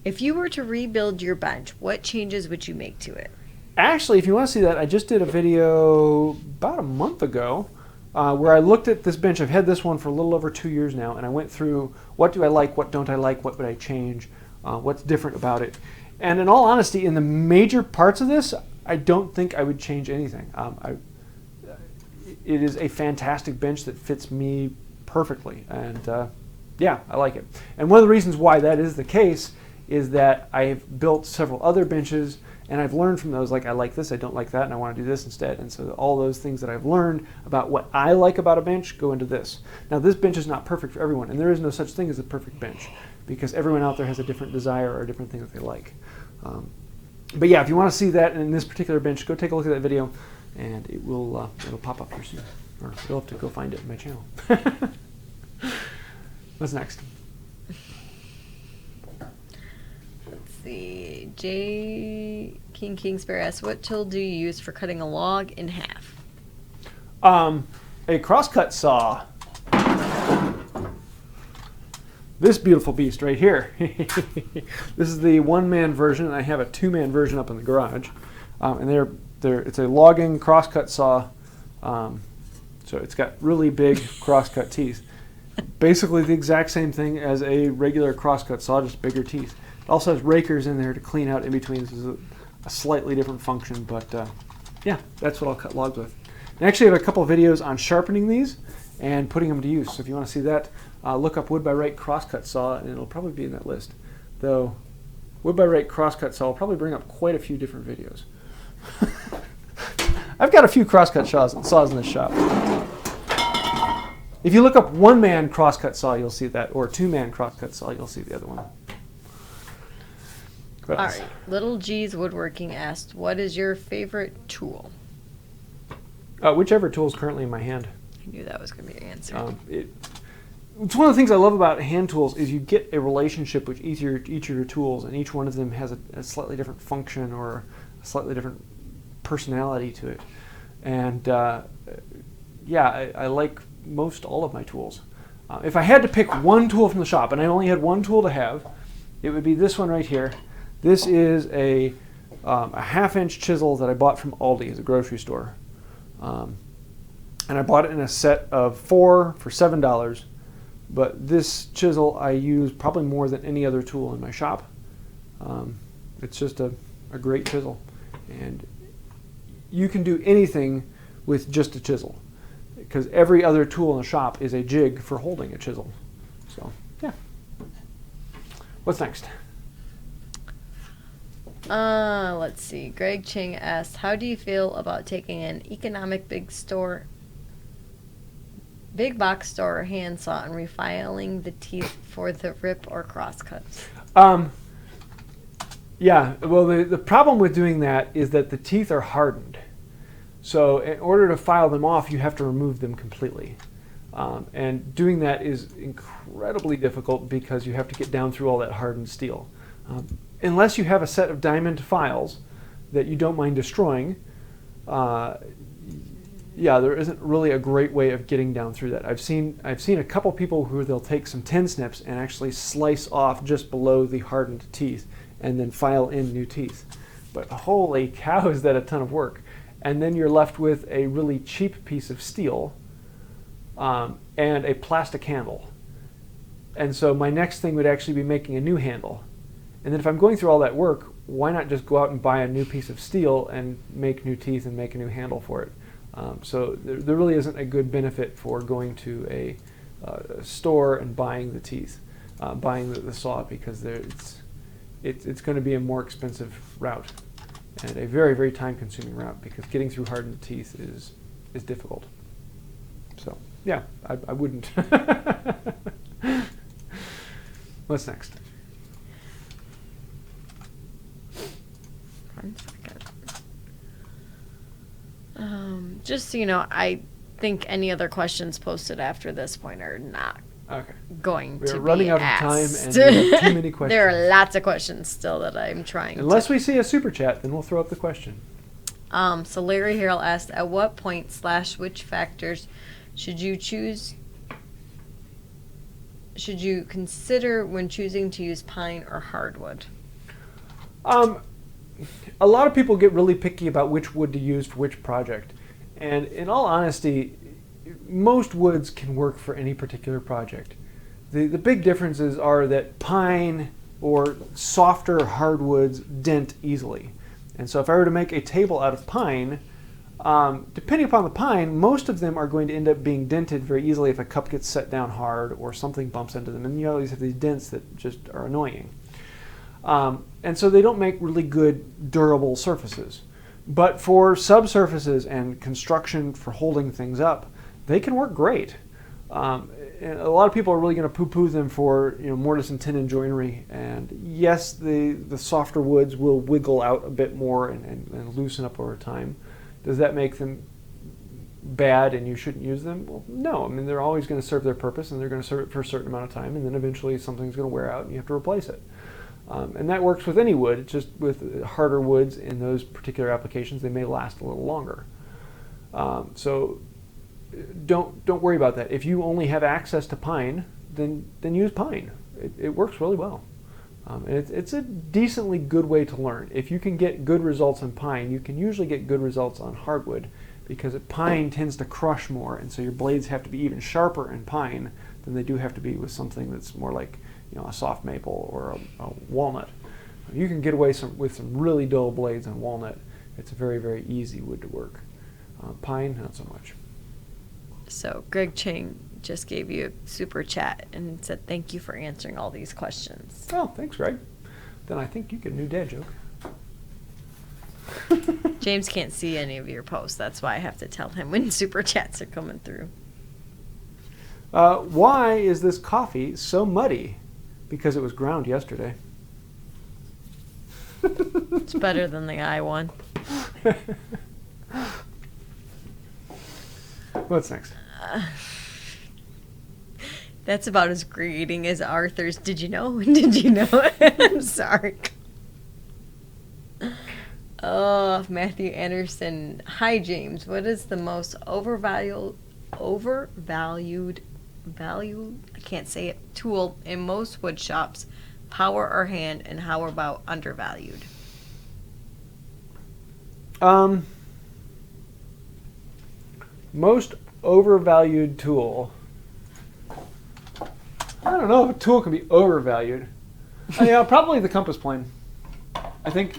If you were to rebuild your bench, what changes would you make to it?
Actually, if you want to see that, I just did a video about a month ago where I looked at this bench. I've had this one for a little over 2 years now, and I went through what do I like, what don't I like, what would I change, what's different about it. And in all honesty, in the major parts of this, I don't think I would change anything. It is a fantastic bench that fits me perfectly, and yeah, I like it. And one of the reasons why that is the case is that I've built several other benches, and I've learned from those, like I like this, I don't like that, and I want to do this instead. And so all those things that I've learned about what I like about a bench go into this. Now this bench is not perfect for everyone, and there is no such thing as a perfect bench because everyone out there has a different desire or a different thing that they like. But yeah, if you want to see that in this particular bench, go take a look at that video, and it will it'll pop up here soon, or you'll have to go find it in my channel. What's next?
Let's see. Jking Kingsbury asks, what tool do you use for cutting a log in half?
A crosscut saw. This beautiful beast right here. This is the one-man version, and I have a two-man version up in the garage. And it's a logging crosscut saw. So it's got really big crosscut teeth. Basically the exact same thing as a regular crosscut saw, just bigger teeth. It also has rakers in there to clean out in between. This is a slightly different function, but yeah, that's what I'll cut logs with. I actually have a couple of videos on sharpening these and putting them to use. So if you want to see that, look up Wood by Wright crosscut saw, and it'll probably be in that list. Though Wood by Wright crosscut saw will probably bring up quite a few different videos. I've got a few crosscut saws in this shop. If you look up one-man crosscut saw, you'll see that, or two-man crosscut saw, you'll see the other one.
All right. Little G's Woodworking asked, what is your favorite tool?
Whichever tool is currently in my hand.
I knew that was going to be your answer.
It's one of the things I love about hand tools is you get a relationship with each of your tools, and each one of them has a slightly different function or a slightly different personality to it. And yeah, I like most all of my tools. If I had to pick one tool from the shop, and I only had one tool to have, it would be this one right here. This is a half-inch chisel that I bought from Aldi at a grocery store. And I bought it in a set of 4 for $7. But this chisel I use probably more than any other tool in my shop. It's just a great chisel. And you can do anything with just a chisel, because every other tool in the shop is a jig for holding a chisel. So, yeah. What's next?
Let's see. Greg Cheng asked, how do you feel about taking an economic big box store handsaw and refiling the teeth for the rip or cross cuts?
Yeah, well, the problem with doing that is that the teeth are hardened. So in order to file them off, you have to remove them completely. And doing that is incredibly difficult because you have to get down through all that hardened steel. Unless you have a set of diamond files that you don't mind destroying, yeah, there isn't really a great way of getting down through that. I've seen a couple people who they'll take some tin snips and actually slice off just below the hardened teeth and then file in new teeth. But holy cow, is that a ton of work. And then you're left with a really cheap piece of steel and a plastic handle. And so my next thing would actually be making a new handle. And then if I'm going through all that work, why not just go out and buy a new piece of steel and make new teeth and make a new handle for it? So there really isn't a good benefit for going to a store and buying the teeth, buying the saw, because it's going to be a more expensive route and a very, very time-consuming route, because getting through hardened teeth is difficult. So yeah, I wouldn't. What's next?
One second. Just so you know, I think any other questions posted after this point are not going to be
running out
asked.
of time, and we have too many questions.
There are lots of questions still that I'm trying
Unless we see a super chat, then we'll throw up the question.
So Larry Harrell asked, at what point / which factors should you consider when choosing to use pine or hardwood?
A lot of people get really picky about which wood to use for which project. And in all honesty, most woods can work for any particular project. The big differences are that pine or softer hardwoods dent easily. And so if I were to make a table out of pine, depending upon the pine, most of them are going to end up being dented very easily if a cup gets set down hard or something bumps into them. And you always have these dents that just are annoying. And so they don't make really good durable surfaces. But for subsurfaces and construction for holding things up, they can work great. And a lot of people are really going to poo-poo them for mortise and tenon joinery. And yes, the softer woods will wiggle out a bit more and loosen up over time. Does that make them bad and you shouldn't use them? Well, no. I mean, they're always going to serve their purpose, and they're going to serve it for a certain amount of time, and then eventually something's going to wear out and you have to replace it. And that works with any wood. It's just with harder woods in those particular applications, they may last a little longer. So don't worry about that. If you only have access to pine, then use pine. It works really well. And it's a decently good way to learn. If you can get good results on pine, you can usually get good results on hardwood, because pine tends to crush more, and so your blades have to be even sharper in pine than they do have to be with something that's more like a soft maple or a walnut. You can get away with some really dull blades on walnut. It's a very, very easy wood to work. Pine, not so much.
So Greg Cheng just gave you a super chat and said thank you for answering all these questions.
Oh, thanks, Greg. Then I think you get a new dad joke.
James can't see any of your posts. That's why I have to tell him when super chats are coming through.
Why is this coffee so muddy? Because it was ground yesterday.
It's better than the guy one.
What's next?
That's about as greeting as Arthur's. Did you know? Did you know? I'm sorry. Oh, Mathew Anderson. Hi, James. What is the most overvalued, I can't say it, tool in most wood shops, power or hand, and how about undervalued?
Most overvalued tool. I don't know if a tool can be overvalued. Yeah, probably the compass plane. I think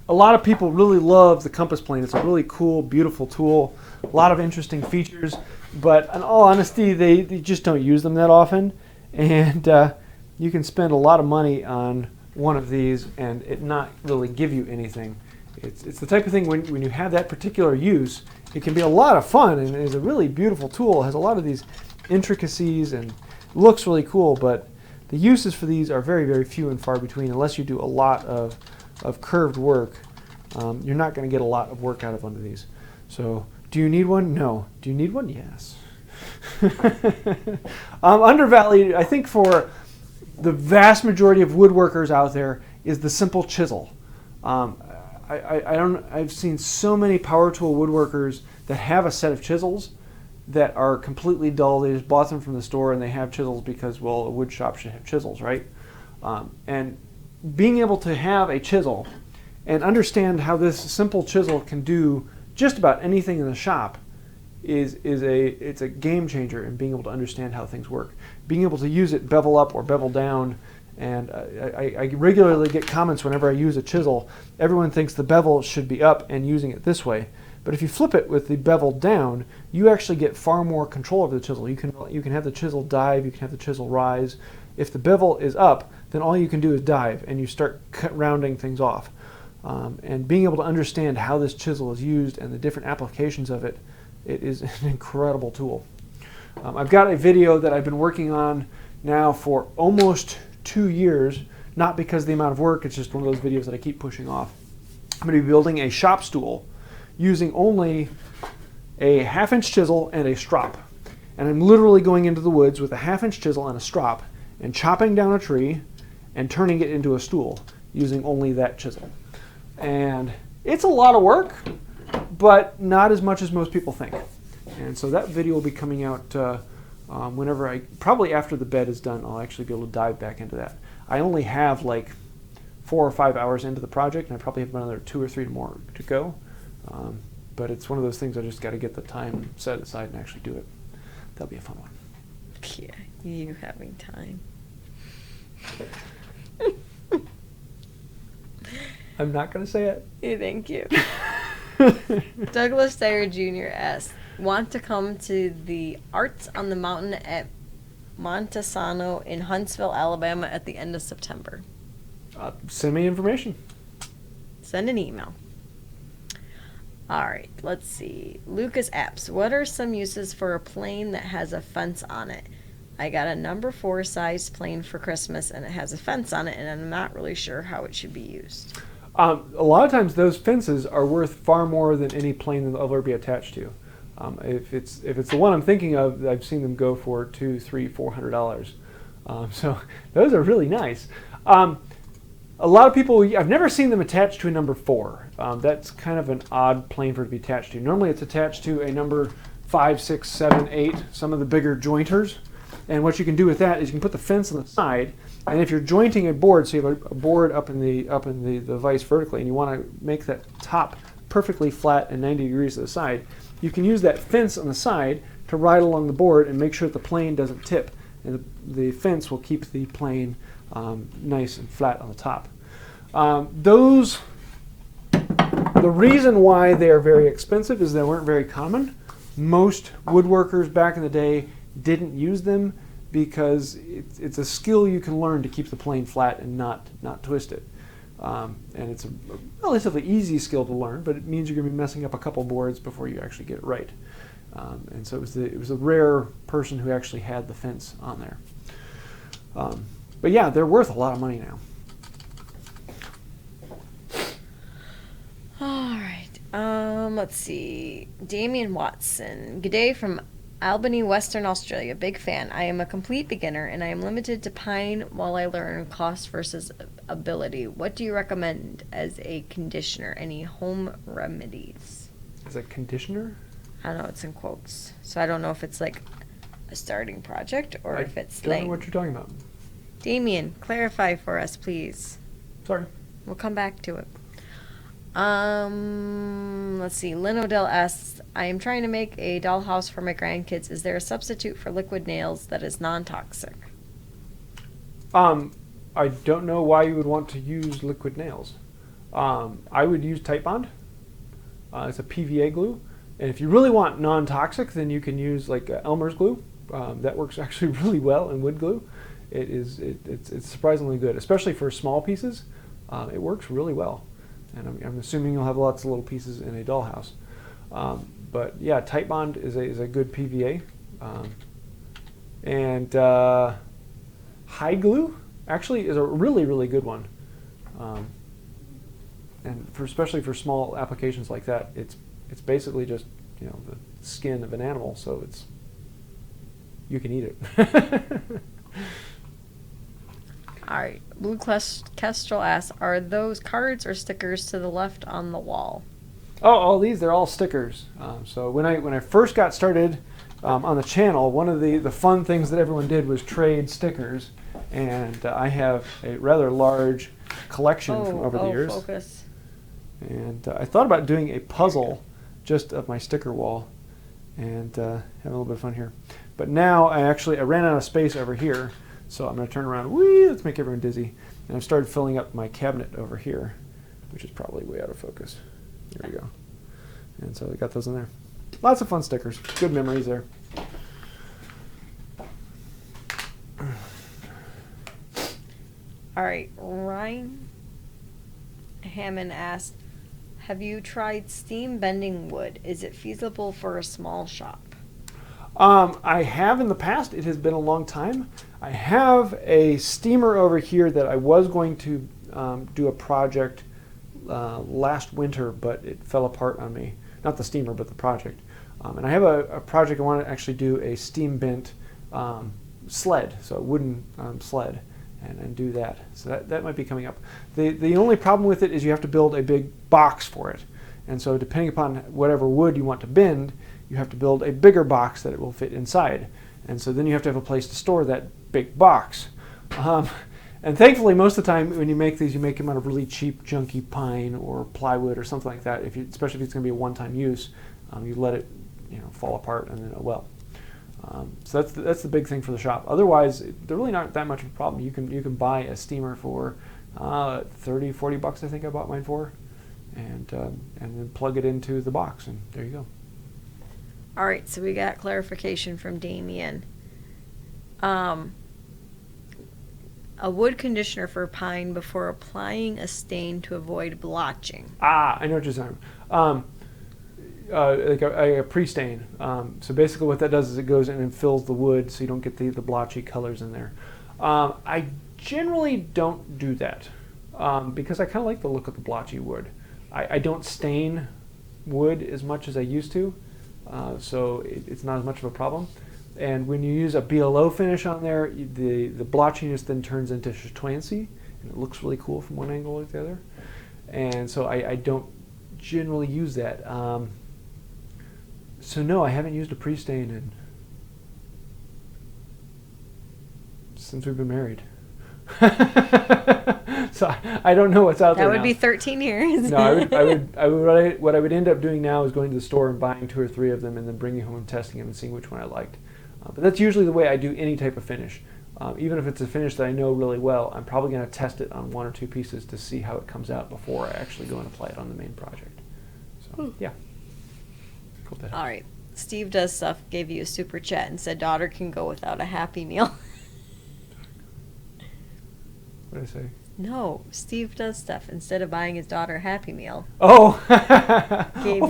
a lot of people really love the compass plane. It's a really cool, beautiful tool. A lot of interesting features. But in all honesty, they just don't use them that often. And you can spend a lot of money on one of these and it not really give you anything. It's the type of thing when you have that particular use, it can be a lot of fun and is a really beautiful tool. It has a lot of these intricacies and looks really cool, but the uses for these are very, very few and far between. Unless you do a lot of curved work, you're not going to get a lot of work out of one of these. So do you need one? No. Do you need one? Yes. Undervalued, I think, for the vast majority of woodworkers out there, is the simple chisel. I've seen so many power tool woodworkers that have a set of chisels that are completely dull. They just bought them from the store and they have chisels because, well, a wood shop should have chisels, right? And being able to have a chisel and understand how this simple chisel can do just about anything in the shop it's a game changer in being able to understand how things work. Being able to use it bevel up or bevel down. And I regularly get comments whenever I use a chisel. Everyone thinks the bevel should be up and using it this way. But if you flip it with the bevel down, you actually get far more control over the chisel. You can have the chisel dive, you can have the chisel rise. If the bevel is up, then all you can do is dive and you start rounding things off. And being able to understand how this chisel is used and the different applications of it, it is an incredible tool. I've got a video that I've been working on now for almost 2 years, not because of the amount of work, it's just one of those videos that I keep pushing off. I'm going to be building a shop stool using only a 1/2-inch chisel and a strop. And I'm literally going into the woods with a 1/2-inch chisel and a strop and chopping down a tree and turning it into a stool using only that chisel. And it's a lot of work, but not as much as most people think. And so that video will be coming out whenever probably after the bed is done, I'll actually be able to dive back into that. I only have like 4 or 5 hours into the project, and I probably have another 2 or 3 more to go. But it's one of those things I just got to get the time set aside and actually do it. That'll be a fun one.
Yeah, you having time.
I'm not going to say it.
Thank you. Douglas Dyar Jr. asks, want to come to the Arts on the Mountain at Montesano in Huntsville, Alabama at the end of September.
Send me information.
Send an email. All right, let's see. Lucas Apps, what are some uses for a plane that has a fence on it? I got a number 4 size plane for Christmas and it has a fence on it and I'm not really sure how it should be used.
A lot of times those fences are worth far more than any plane that they'll ever be attached to. If it's the one I'm thinking of, I've seen them go for $200, $300, $400. So those are really nice. A lot of people, I've never seen them attached to a number 4. That's kind of an odd plane for it to be attached to. Normally it's attached to a number 5, 6, 7, 8, some of the bigger jointers. And what you can do with that is you can put the fence on the side, and if you're jointing a board, so you have a board up in the vise vertically, and you want to make that top perfectly flat and 90 degrees to the side, you can use that fence on the side to ride along the board and make sure that the plane doesn't tip. And the fence will keep the plane nice and flat on the top. The reason why they are very expensive is they weren't very common. Most woodworkers back in the day didn't use them because it's a skill you can learn to keep the plane flat and not twist it. And it's a relatively easy skill to learn, but it means you're going to be messing up a couple boards before you actually get it right. And so it was a rare person who actually had the fence on there. But yeah, they're worth a lot of money now.
All right. Let's see. Damien Watson. Good day from Albany, Western Australia. Big fan. I am a complete beginner and I am limited to pine while I learn cost versus ability. What do you recommend as a conditioner? Any home remedies?
As a conditioner?
I don't know. It's in quotes. So I don't know if it's like a starting project or if it's
I don't know what you're talking about.
Damien, clarify for us, please.
Sorry.
We'll come back to it. Let's see. Lynn Odell asks, I am trying to make a dollhouse for my grandkids. Is there a substitute for liquid nails that is non-toxic?
I don't know why you would want to use liquid nails. I would use Titebond. It's a PVA glue. And if you really want non-toxic, then you can use like Elmer's glue. That works actually really well in wood glue. It's surprisingly good, especially for small pieces. It works really well. And I'm assuming you'll have lots of little pieces in a dollhouse. But yeah, Titebond is a good PVA. And high glue actually is a really, really good one. And especially for small applications like that, it's basically just the skin of an animal, so you can eat it.
All right. Blue Kestrel asks, are those cards or stickers to the left on the wall?
Oh, all these, they're all stickers. So when I first got started on the channel, one of the fun things that everyone did was trade stickers. And I have a rather large collection from over the years.
Focus.
And I thought about doing a puzzle just of my sticker wall and having a little bit of fun here. But now I ran out of space over here, so I'm going to turn around. Whee! Let's make everyone dizzy. And I've started filling up my cabinet over here, which is probably way out of focus. There we go. And so I got those in there. Lots of fun stickers. Good memories there.
All right. Ryan Hammond asked, have you tried steam bending wood? Is it feasible for a small shop?
I have in the past. It has been a long time. I have a steamer over here that I was going to do a project last winter, but it fell apart on me. Not the steamer, but the project. And I have a project I want to actually do a steam bent sled, so a wooden sled, and do that. So that might be coming up. The only problem with it is you have to build a big box for it. And so depending upon whatever wood you want to bend, you have to build a bigger box that it will fit inside. And so then you have to have a place to store that big box. And thankfully, most of the time when you make these, you make them out of really cheap, junky pine or plywood or something like that. Especially if it's going to be a one-time use, you let it fall apart and then, oh well. So that's the big thing for the shop. Otherwise, they're really not that much of a problem. You can buy a steamer for $30-40, I think I bought mine for, and then plug it into the box, and there you go.
All right, so we got clarification from Damien. A wood conditioner for pine before applying a stain to avoid blotching.
I know what you're saying. Like a pre-stain. So basically what that does is it goes in and fills the wood so you don't get the blotchy colors in there. I generally don't do that because I kind of like the look of the blotchy wood. I don't stain wood as much as I used to, so it's not as much of a problem. And when you use a BLO finish on there, the blotchiness then turns into chatoyancy, and it looks really cool from one angle or the other. And so I don't generally use that. So no, I haven't used a pre-stain since we've been married. So I don't know what's out there.
That would be 13 years.
No, what I would end up doing now is going to the store and buying 2 or 3 of them and then bringing home and testing them and seeing which one I liked. But that's usually the way I do any type of finish. Even if it's a finish that I know really well, I'm probably going to test it on 1 or 2 pieces to see how it comes out before I actually go and apply it on the main project. So yeah.
All right. Steve Does Stuff gave you a super chat and said daughter can go without a Happy Meal.
What did I say?
No, Steve Does Stuff. Instead of buying his daughter a Happy Meal.
Oh!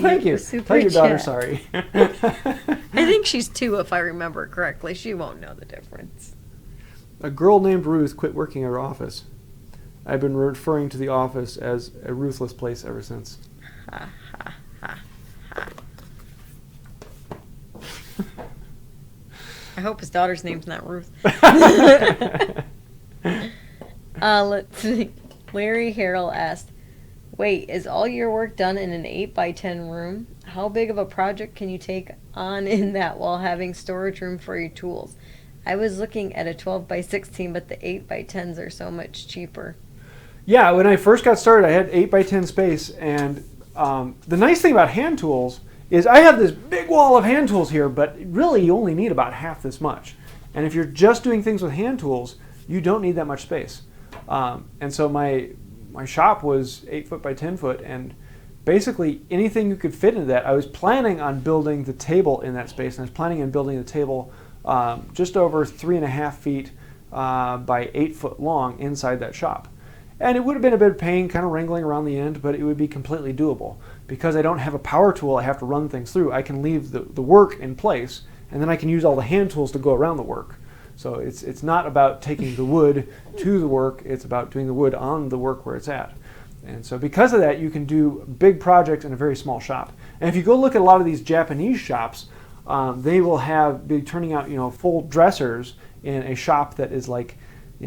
Thank you.
Tell your daughter sorry.
I think she's 2 if I remember correctly. She won't know the difference.
A girl named Ruth quit working at our office. I've been referring to the office as a ruthless place ever since.
Ha, ha, ha, ha. I hope his daughter's name's not Ruth. Let's see. Larry Harrell asked, wait, is all your work done in an 8x10 room? How big of a project can you take on in that while having storage room for your tools? I was looking at a 12x16, but the 8x10s are so much cheaper.
Yeah, when I first got started, I had 8x10 space, and the nice thing about hand tools is I have this big wall of hand tools here, but really you only need about half this much. And if you're just doing things with hand tools, you don't need that much space. And so my shop was 8 foot by 10 foot, and basically anything you could fit into that. I was planning on building the table in that space, and I was planning on building the table just over 3.5 feet by 8 foot long inside that shop. And it would have been a bit of pain, kind of wrangling around the end, but it would be completely doable. Because I don't have a power tool I have to run things through, I can leave the work in place, and then I can use all the hand tools to go around the work. So it's not about taking the wood to the work, it's about doing the wood on the work where it's at. And so because of that, you can do big projects in a very small shop. And if you go look at a lot of these Japanese shops, they will be turning out full dressers in a shop that is like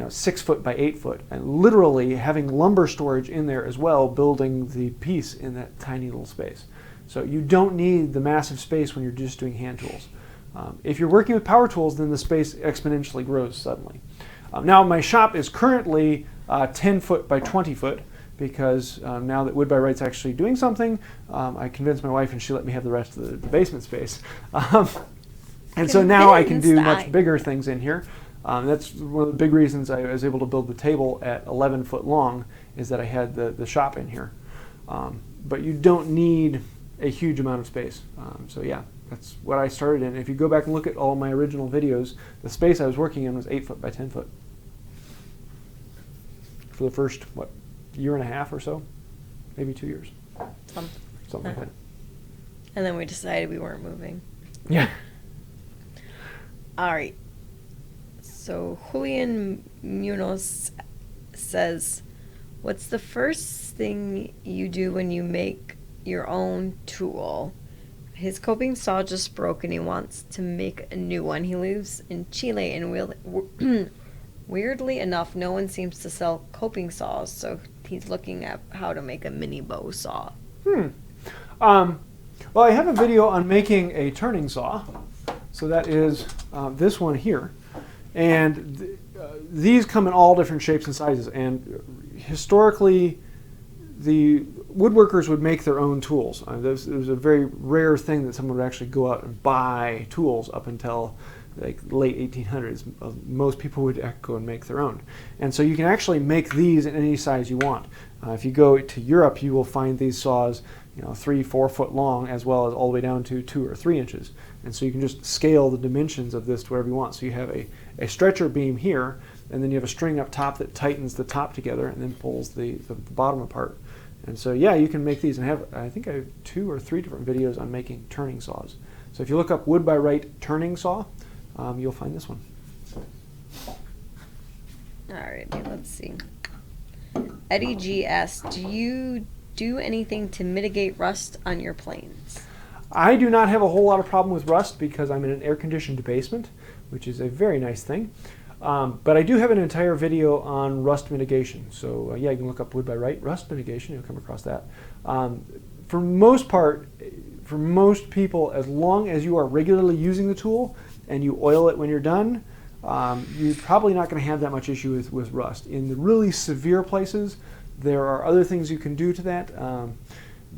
6 foot by 8 foot, and literally having lumber storage in there as well, building the piece in that tiny little space. So you don't need the massive space when you're just doing hand tools. If you're working with power tools, then the space exponentially grows suddenly. Now my shop is currently 10 foot by 20 foot, because now that Wood by Wright's actually doing something, I convinced my wife and she let me have the rest of the basement space. And so now I can do much bigger things in here. That's one of the big reasons I was able to build the table at 11 foot long, is that I had the shop in here. But you don't need a huge amount of space. So yeah, that's what I started in. If you go back and look at all my original videos, the space I was working in was 8 foot by 10 foot. For the first, year and a half or so? Maybe 2 years. Something like that.
And then we decided we weren't moving.
Yeah.
All right. So Julian Munoz says, what's the first thing you do when you make your own tool? His coping saw just broke and he wants to make a new one. He lives in Chile, and weirdly enough, no one seems to sell coping saws, so he's looking at how to make a mini bow saw.
Well, I have a video on making a turning saw. So that is this one here. And these come in all different shapes and sizes. And historically, the woodworkers would make their own tools. It was a very rare thing that someone would actually go out and buy tools up until like late 1800s. Most people would go and make their own. And so you can actually make these in any size you want. If you go to Europe, you will find these saws 3-4 foot long, as well as all the way down to 2 or 3 inches. And so you can just scale the dimensions of this to whatever you want. So you have a stretcher beam here, and then you have a string up top that tightens the top together and then pulls the bottom apart. And so yeah, you can make these, and I think I have 2 or 3 different videos on making turning saws. So if you look up Wood by Wright turning saw, you'll find this one.
Alrighty, let's see. Eddie G asked, do you do anything to mitigate rust on your planes?
I do not have a whole lot of problem with rust because I'm in an air-conditioned basement, which is a very nice thing. But I do have an entire video on rust mitigation. So yeah, you can look up Wood by Wright rust mitigation. You'll come across that. For most part, for most people, as long as you are regularly using the tool and you oil it when you're done, you're probably not going to have that much issue with rust. In the really severe places, there are other things you can do to that,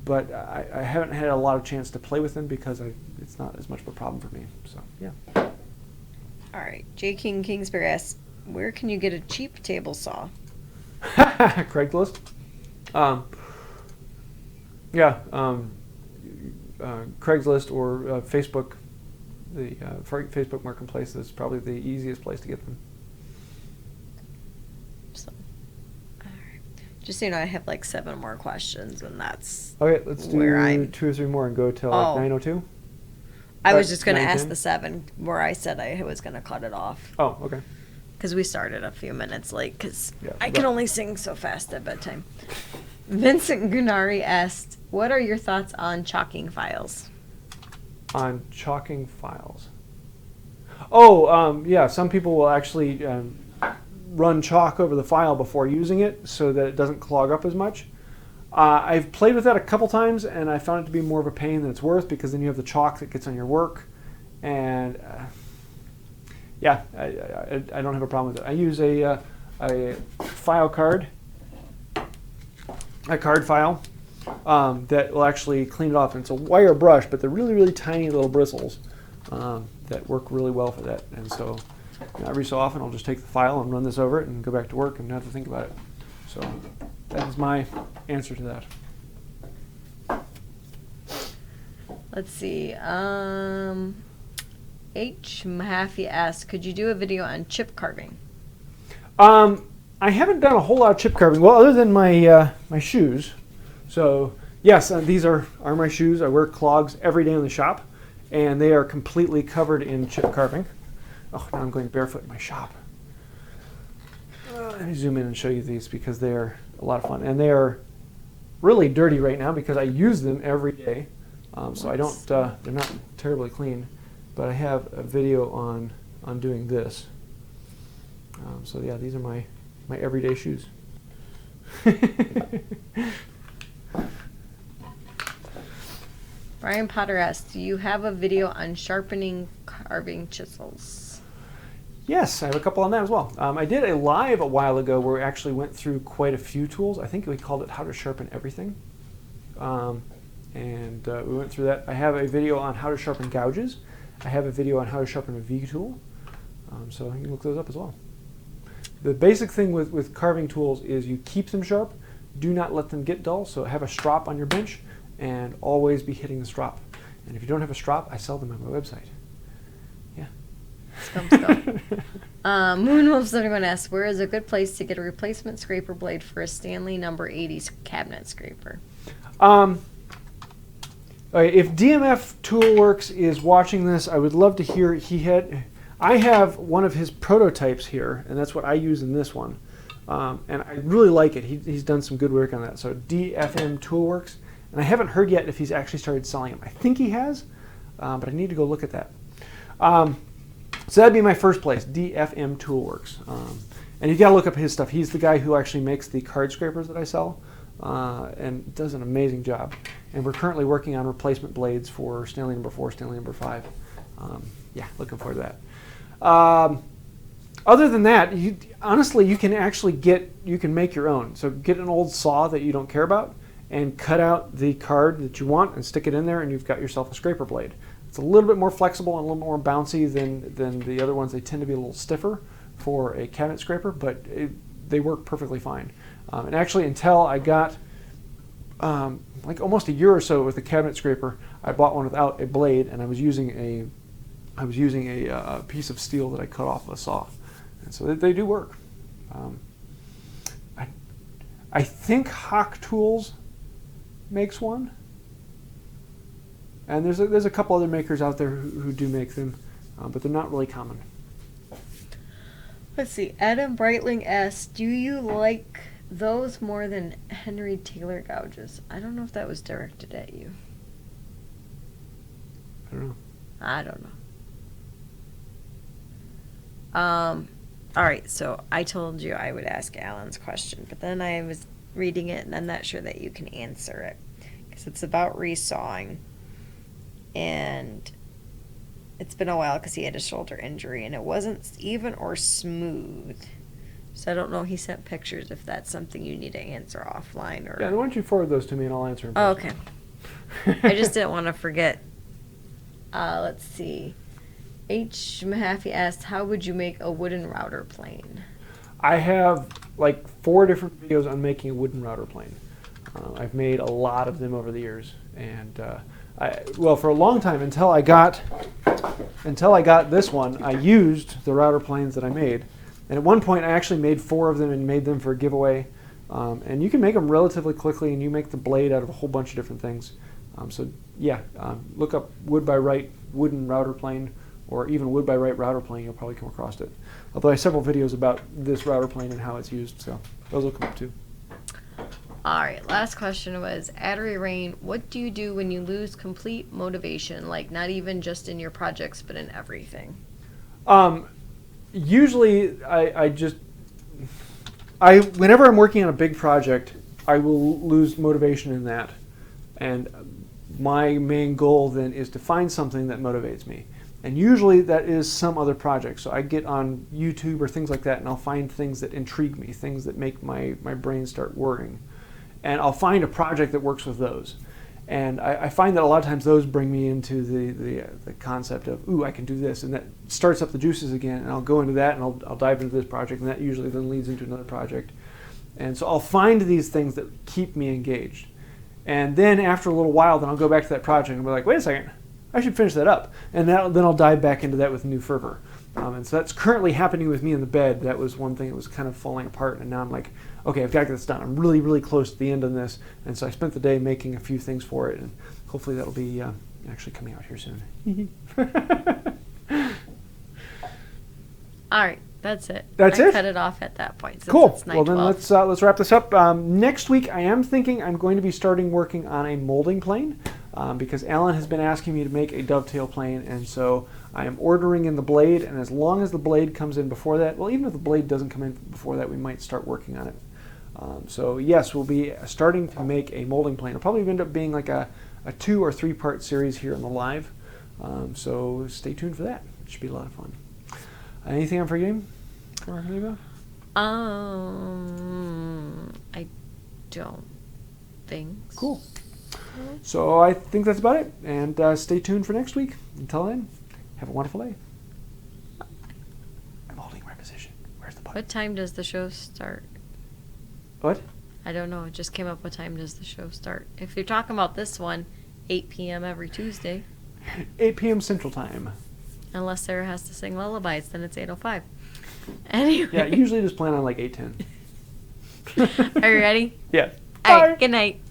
but I haven't had a lot of chance to play with them because it's not as much of a problem for me. So yeah.
All right, jking Kingsbury asks, where can you get a cheap table saw?
Craigslist. Craigslist or Facebook. The Facebook Marketplace is probably the easiest place to get them.
So, all right. Just so you know, I have like 7 more questions, and that's
okay. Let's do 2 or 3 more and go till like 9:02.
I was just going to ask the 7 where I said I was going to cut it off.
Oh, okay.
Because we started a few minutes late, because I can only sing so fast at bedtime. Vincent Gunari asked, what are your thoughts on chalking files?
On chalking files. Oh, yeah, some people will actually run chalk over the file before using it so that it doesn't clog up as much. I've played with that a couple times, and I found it to be more of a pain than it's worth, because then you have the chalk that gets on your work. And yeah, I don't have a problem with it. I use a file card, a card file, that will actually clean it off. And it's a wire brush, but they're really, really tiny little bristles that work really well for that. And so every so often I'll just take the file and run this over it and go back to work and not have to think about it. So that is my answer to that.
Let's see. H. Mahaffey asks, could you do a video on chip carving?
I haven't done a whole lot of chip carving, well, other than my my shoes. So yes, these are my shoes. I wear clogs every day in the shop, and they are completely covered in chip carving. Oh, now I'm going barefoot in my shop. Let me zoom in and show you these because they are a lot of fun, and they are really dirty right now because I use them every day. So I don't. They're not terribly clean, but I have a video on doing this. So yeah, these are my everyday shoes.
Brian Potter asks, do you have a video on sharpening carving chisels?
Yes, I have a couple on that as well. I did a live a while ago where we actually went through quite a few tools. I think we called it How to Sharpen Everything. And we went through that. I have a video on how to sharpen gouges. I have a video on how to sharpen a V-tool. So you can look those up as well. The basic thing with carving tools is you keep them sharp, do not let them get dull, so have a strop on your bench and always be hitting the strop. And if you don't have a strop, I sell them on my website. Yeah.
Moonwolf71 asks, where is a good place to get a replacement scraper blade for a Stanley number 80 cabinet scraper?
If DMF Toolworks is watching this, I would love to hear. I have one of his prototypes here, and that's what I use in this one. And I really like it. He's done some good work on that. So DFM Toolworks. And I haven't heard yet if he's actually started selling them. I think he has, but I need to go look at that. So that'd be my first place, DFM Toolworks. And you've got to look up his stuff. He's the guy who actually makes the card scrapers that I sell, and does an amazing job. And we're currently working on replacement blades for Stanley number 4, Stanley number 5. Yeah, looking forward to that. Other than that, honestly, you can make your own. So get an old saw that you don't care about and cut out the card that you want and stick it in there, and you've got yourself a scraper blade. It's a little bit more flexible and a little more bouncy than the other ones. They tend to be a little stiffer for a cabinet scraper, but they work perfectly fine. And actually, until I got like almost a year or so with the cabinet scraper, I bought one without a blade, and I was using a piece of steel that I cut off with a saw. And so they do work. I think Hawk Tools makes one, and there's a couple other makers out there who do make them, but they're not really common.
Let's see. Adam Breitling asks, do you like those more than Henry Taylor gouges? I don't know if that was directed at you.
I don't know.
All right, so I told you I would ask Alan's question, but then I was reading it and I'm not sure that you can answer it because it's about resawing, and it's been a while because he had a shoulder injury and it wasn't even or smooth. So I don't know. He sent pictures if that's something you need to answer offline or.
Yeah, why don't you forward those to me and I'll answer them.
Oh, okay. I just didn't want to forget. Let's see. H. Mahaffey asked, how would you make a wooden router plane?
I have like 4 different videos on making a wooden router plane. I've made a lot of them over the years, and for a long time until I got this one, I used the router planes that I made, and at one point I actually made 4 of them and made them for a giveaway. And you can make them relatively quickly, and you make the blade out of a whole bunch of different things. So yeah, look up Wood by Wright wooden router plane, or even Wood by Wright router plane. You'll probably come across it. Although I have several videos about this router plane and how it's used, so those will come up too.
All right, last question was, Addery Rain, what do you do when you lose complete motivation, like not even just in your projects, but in everything?
Usually, whenever I'm working on a big project, I will lose motivation in that. And my main goal then is to find something that motivates me. And usually that is some other project. So I get on YouTube or things like that, and I'll find things that intrigue me, things that make my brain start whirring. And I'll find a project that works with those. And I find that a lot of times those bring me into the concept of, ooh, I can do this. And that starts up the juices again, and I'll go into that, and I'll dive into this project, and that usually then leads into another project. And so I'll find these things that keep me engaged. And then after a little while, then I'll go back to that project and be like, wait a second, I should finish that up. And then I'll dive back into that with new fervor. And so that's currently happening with me in the bed. That was one thing that was kind of falling apart, and now I'm like, okay, I've got to get this done. I'm really, really close to the end on this. And so I spent the day making a few things for it, and hopefully that'll be actually coming out here soon.
All right, that's it.
That's
I
it?
cut it off at that point. Since
Cool.
It's
Well, then
9:12.
let's wrap this up. Next week, I am thinking I'm going to be starting working on a molding plane because Alan has been asking me to make a dovetail plane, and so I am ordering in the blade, and as long as the blade comes in before that, well, even if the blade doesn't come in before that, we might start working on it. So yes, we'll be starting to make a molding plane. It'll probably end up being like a 2 or 3 part series here on the live. So stay tuned for that. It should be a lot of fun. Anything I'm forgetting?
I don't think so.
Cool. So I think that's about it. And stay tuned for next week. Until then, have a wonderful day. I'm holding reposition. Where's the button?
What time does the show start?
What?
I don't know. It just came up. What time does the show start? If you're talking about this one, 8 p.m. every Tuesday.
8 p.m. Central Time.
Unless Sarah has to sing lullabies, then it's 8:05. Anyway.
Yeah, usually just plan on like 8:10.
Are you ready?
Yeah.
All
Bye.
right. Good night.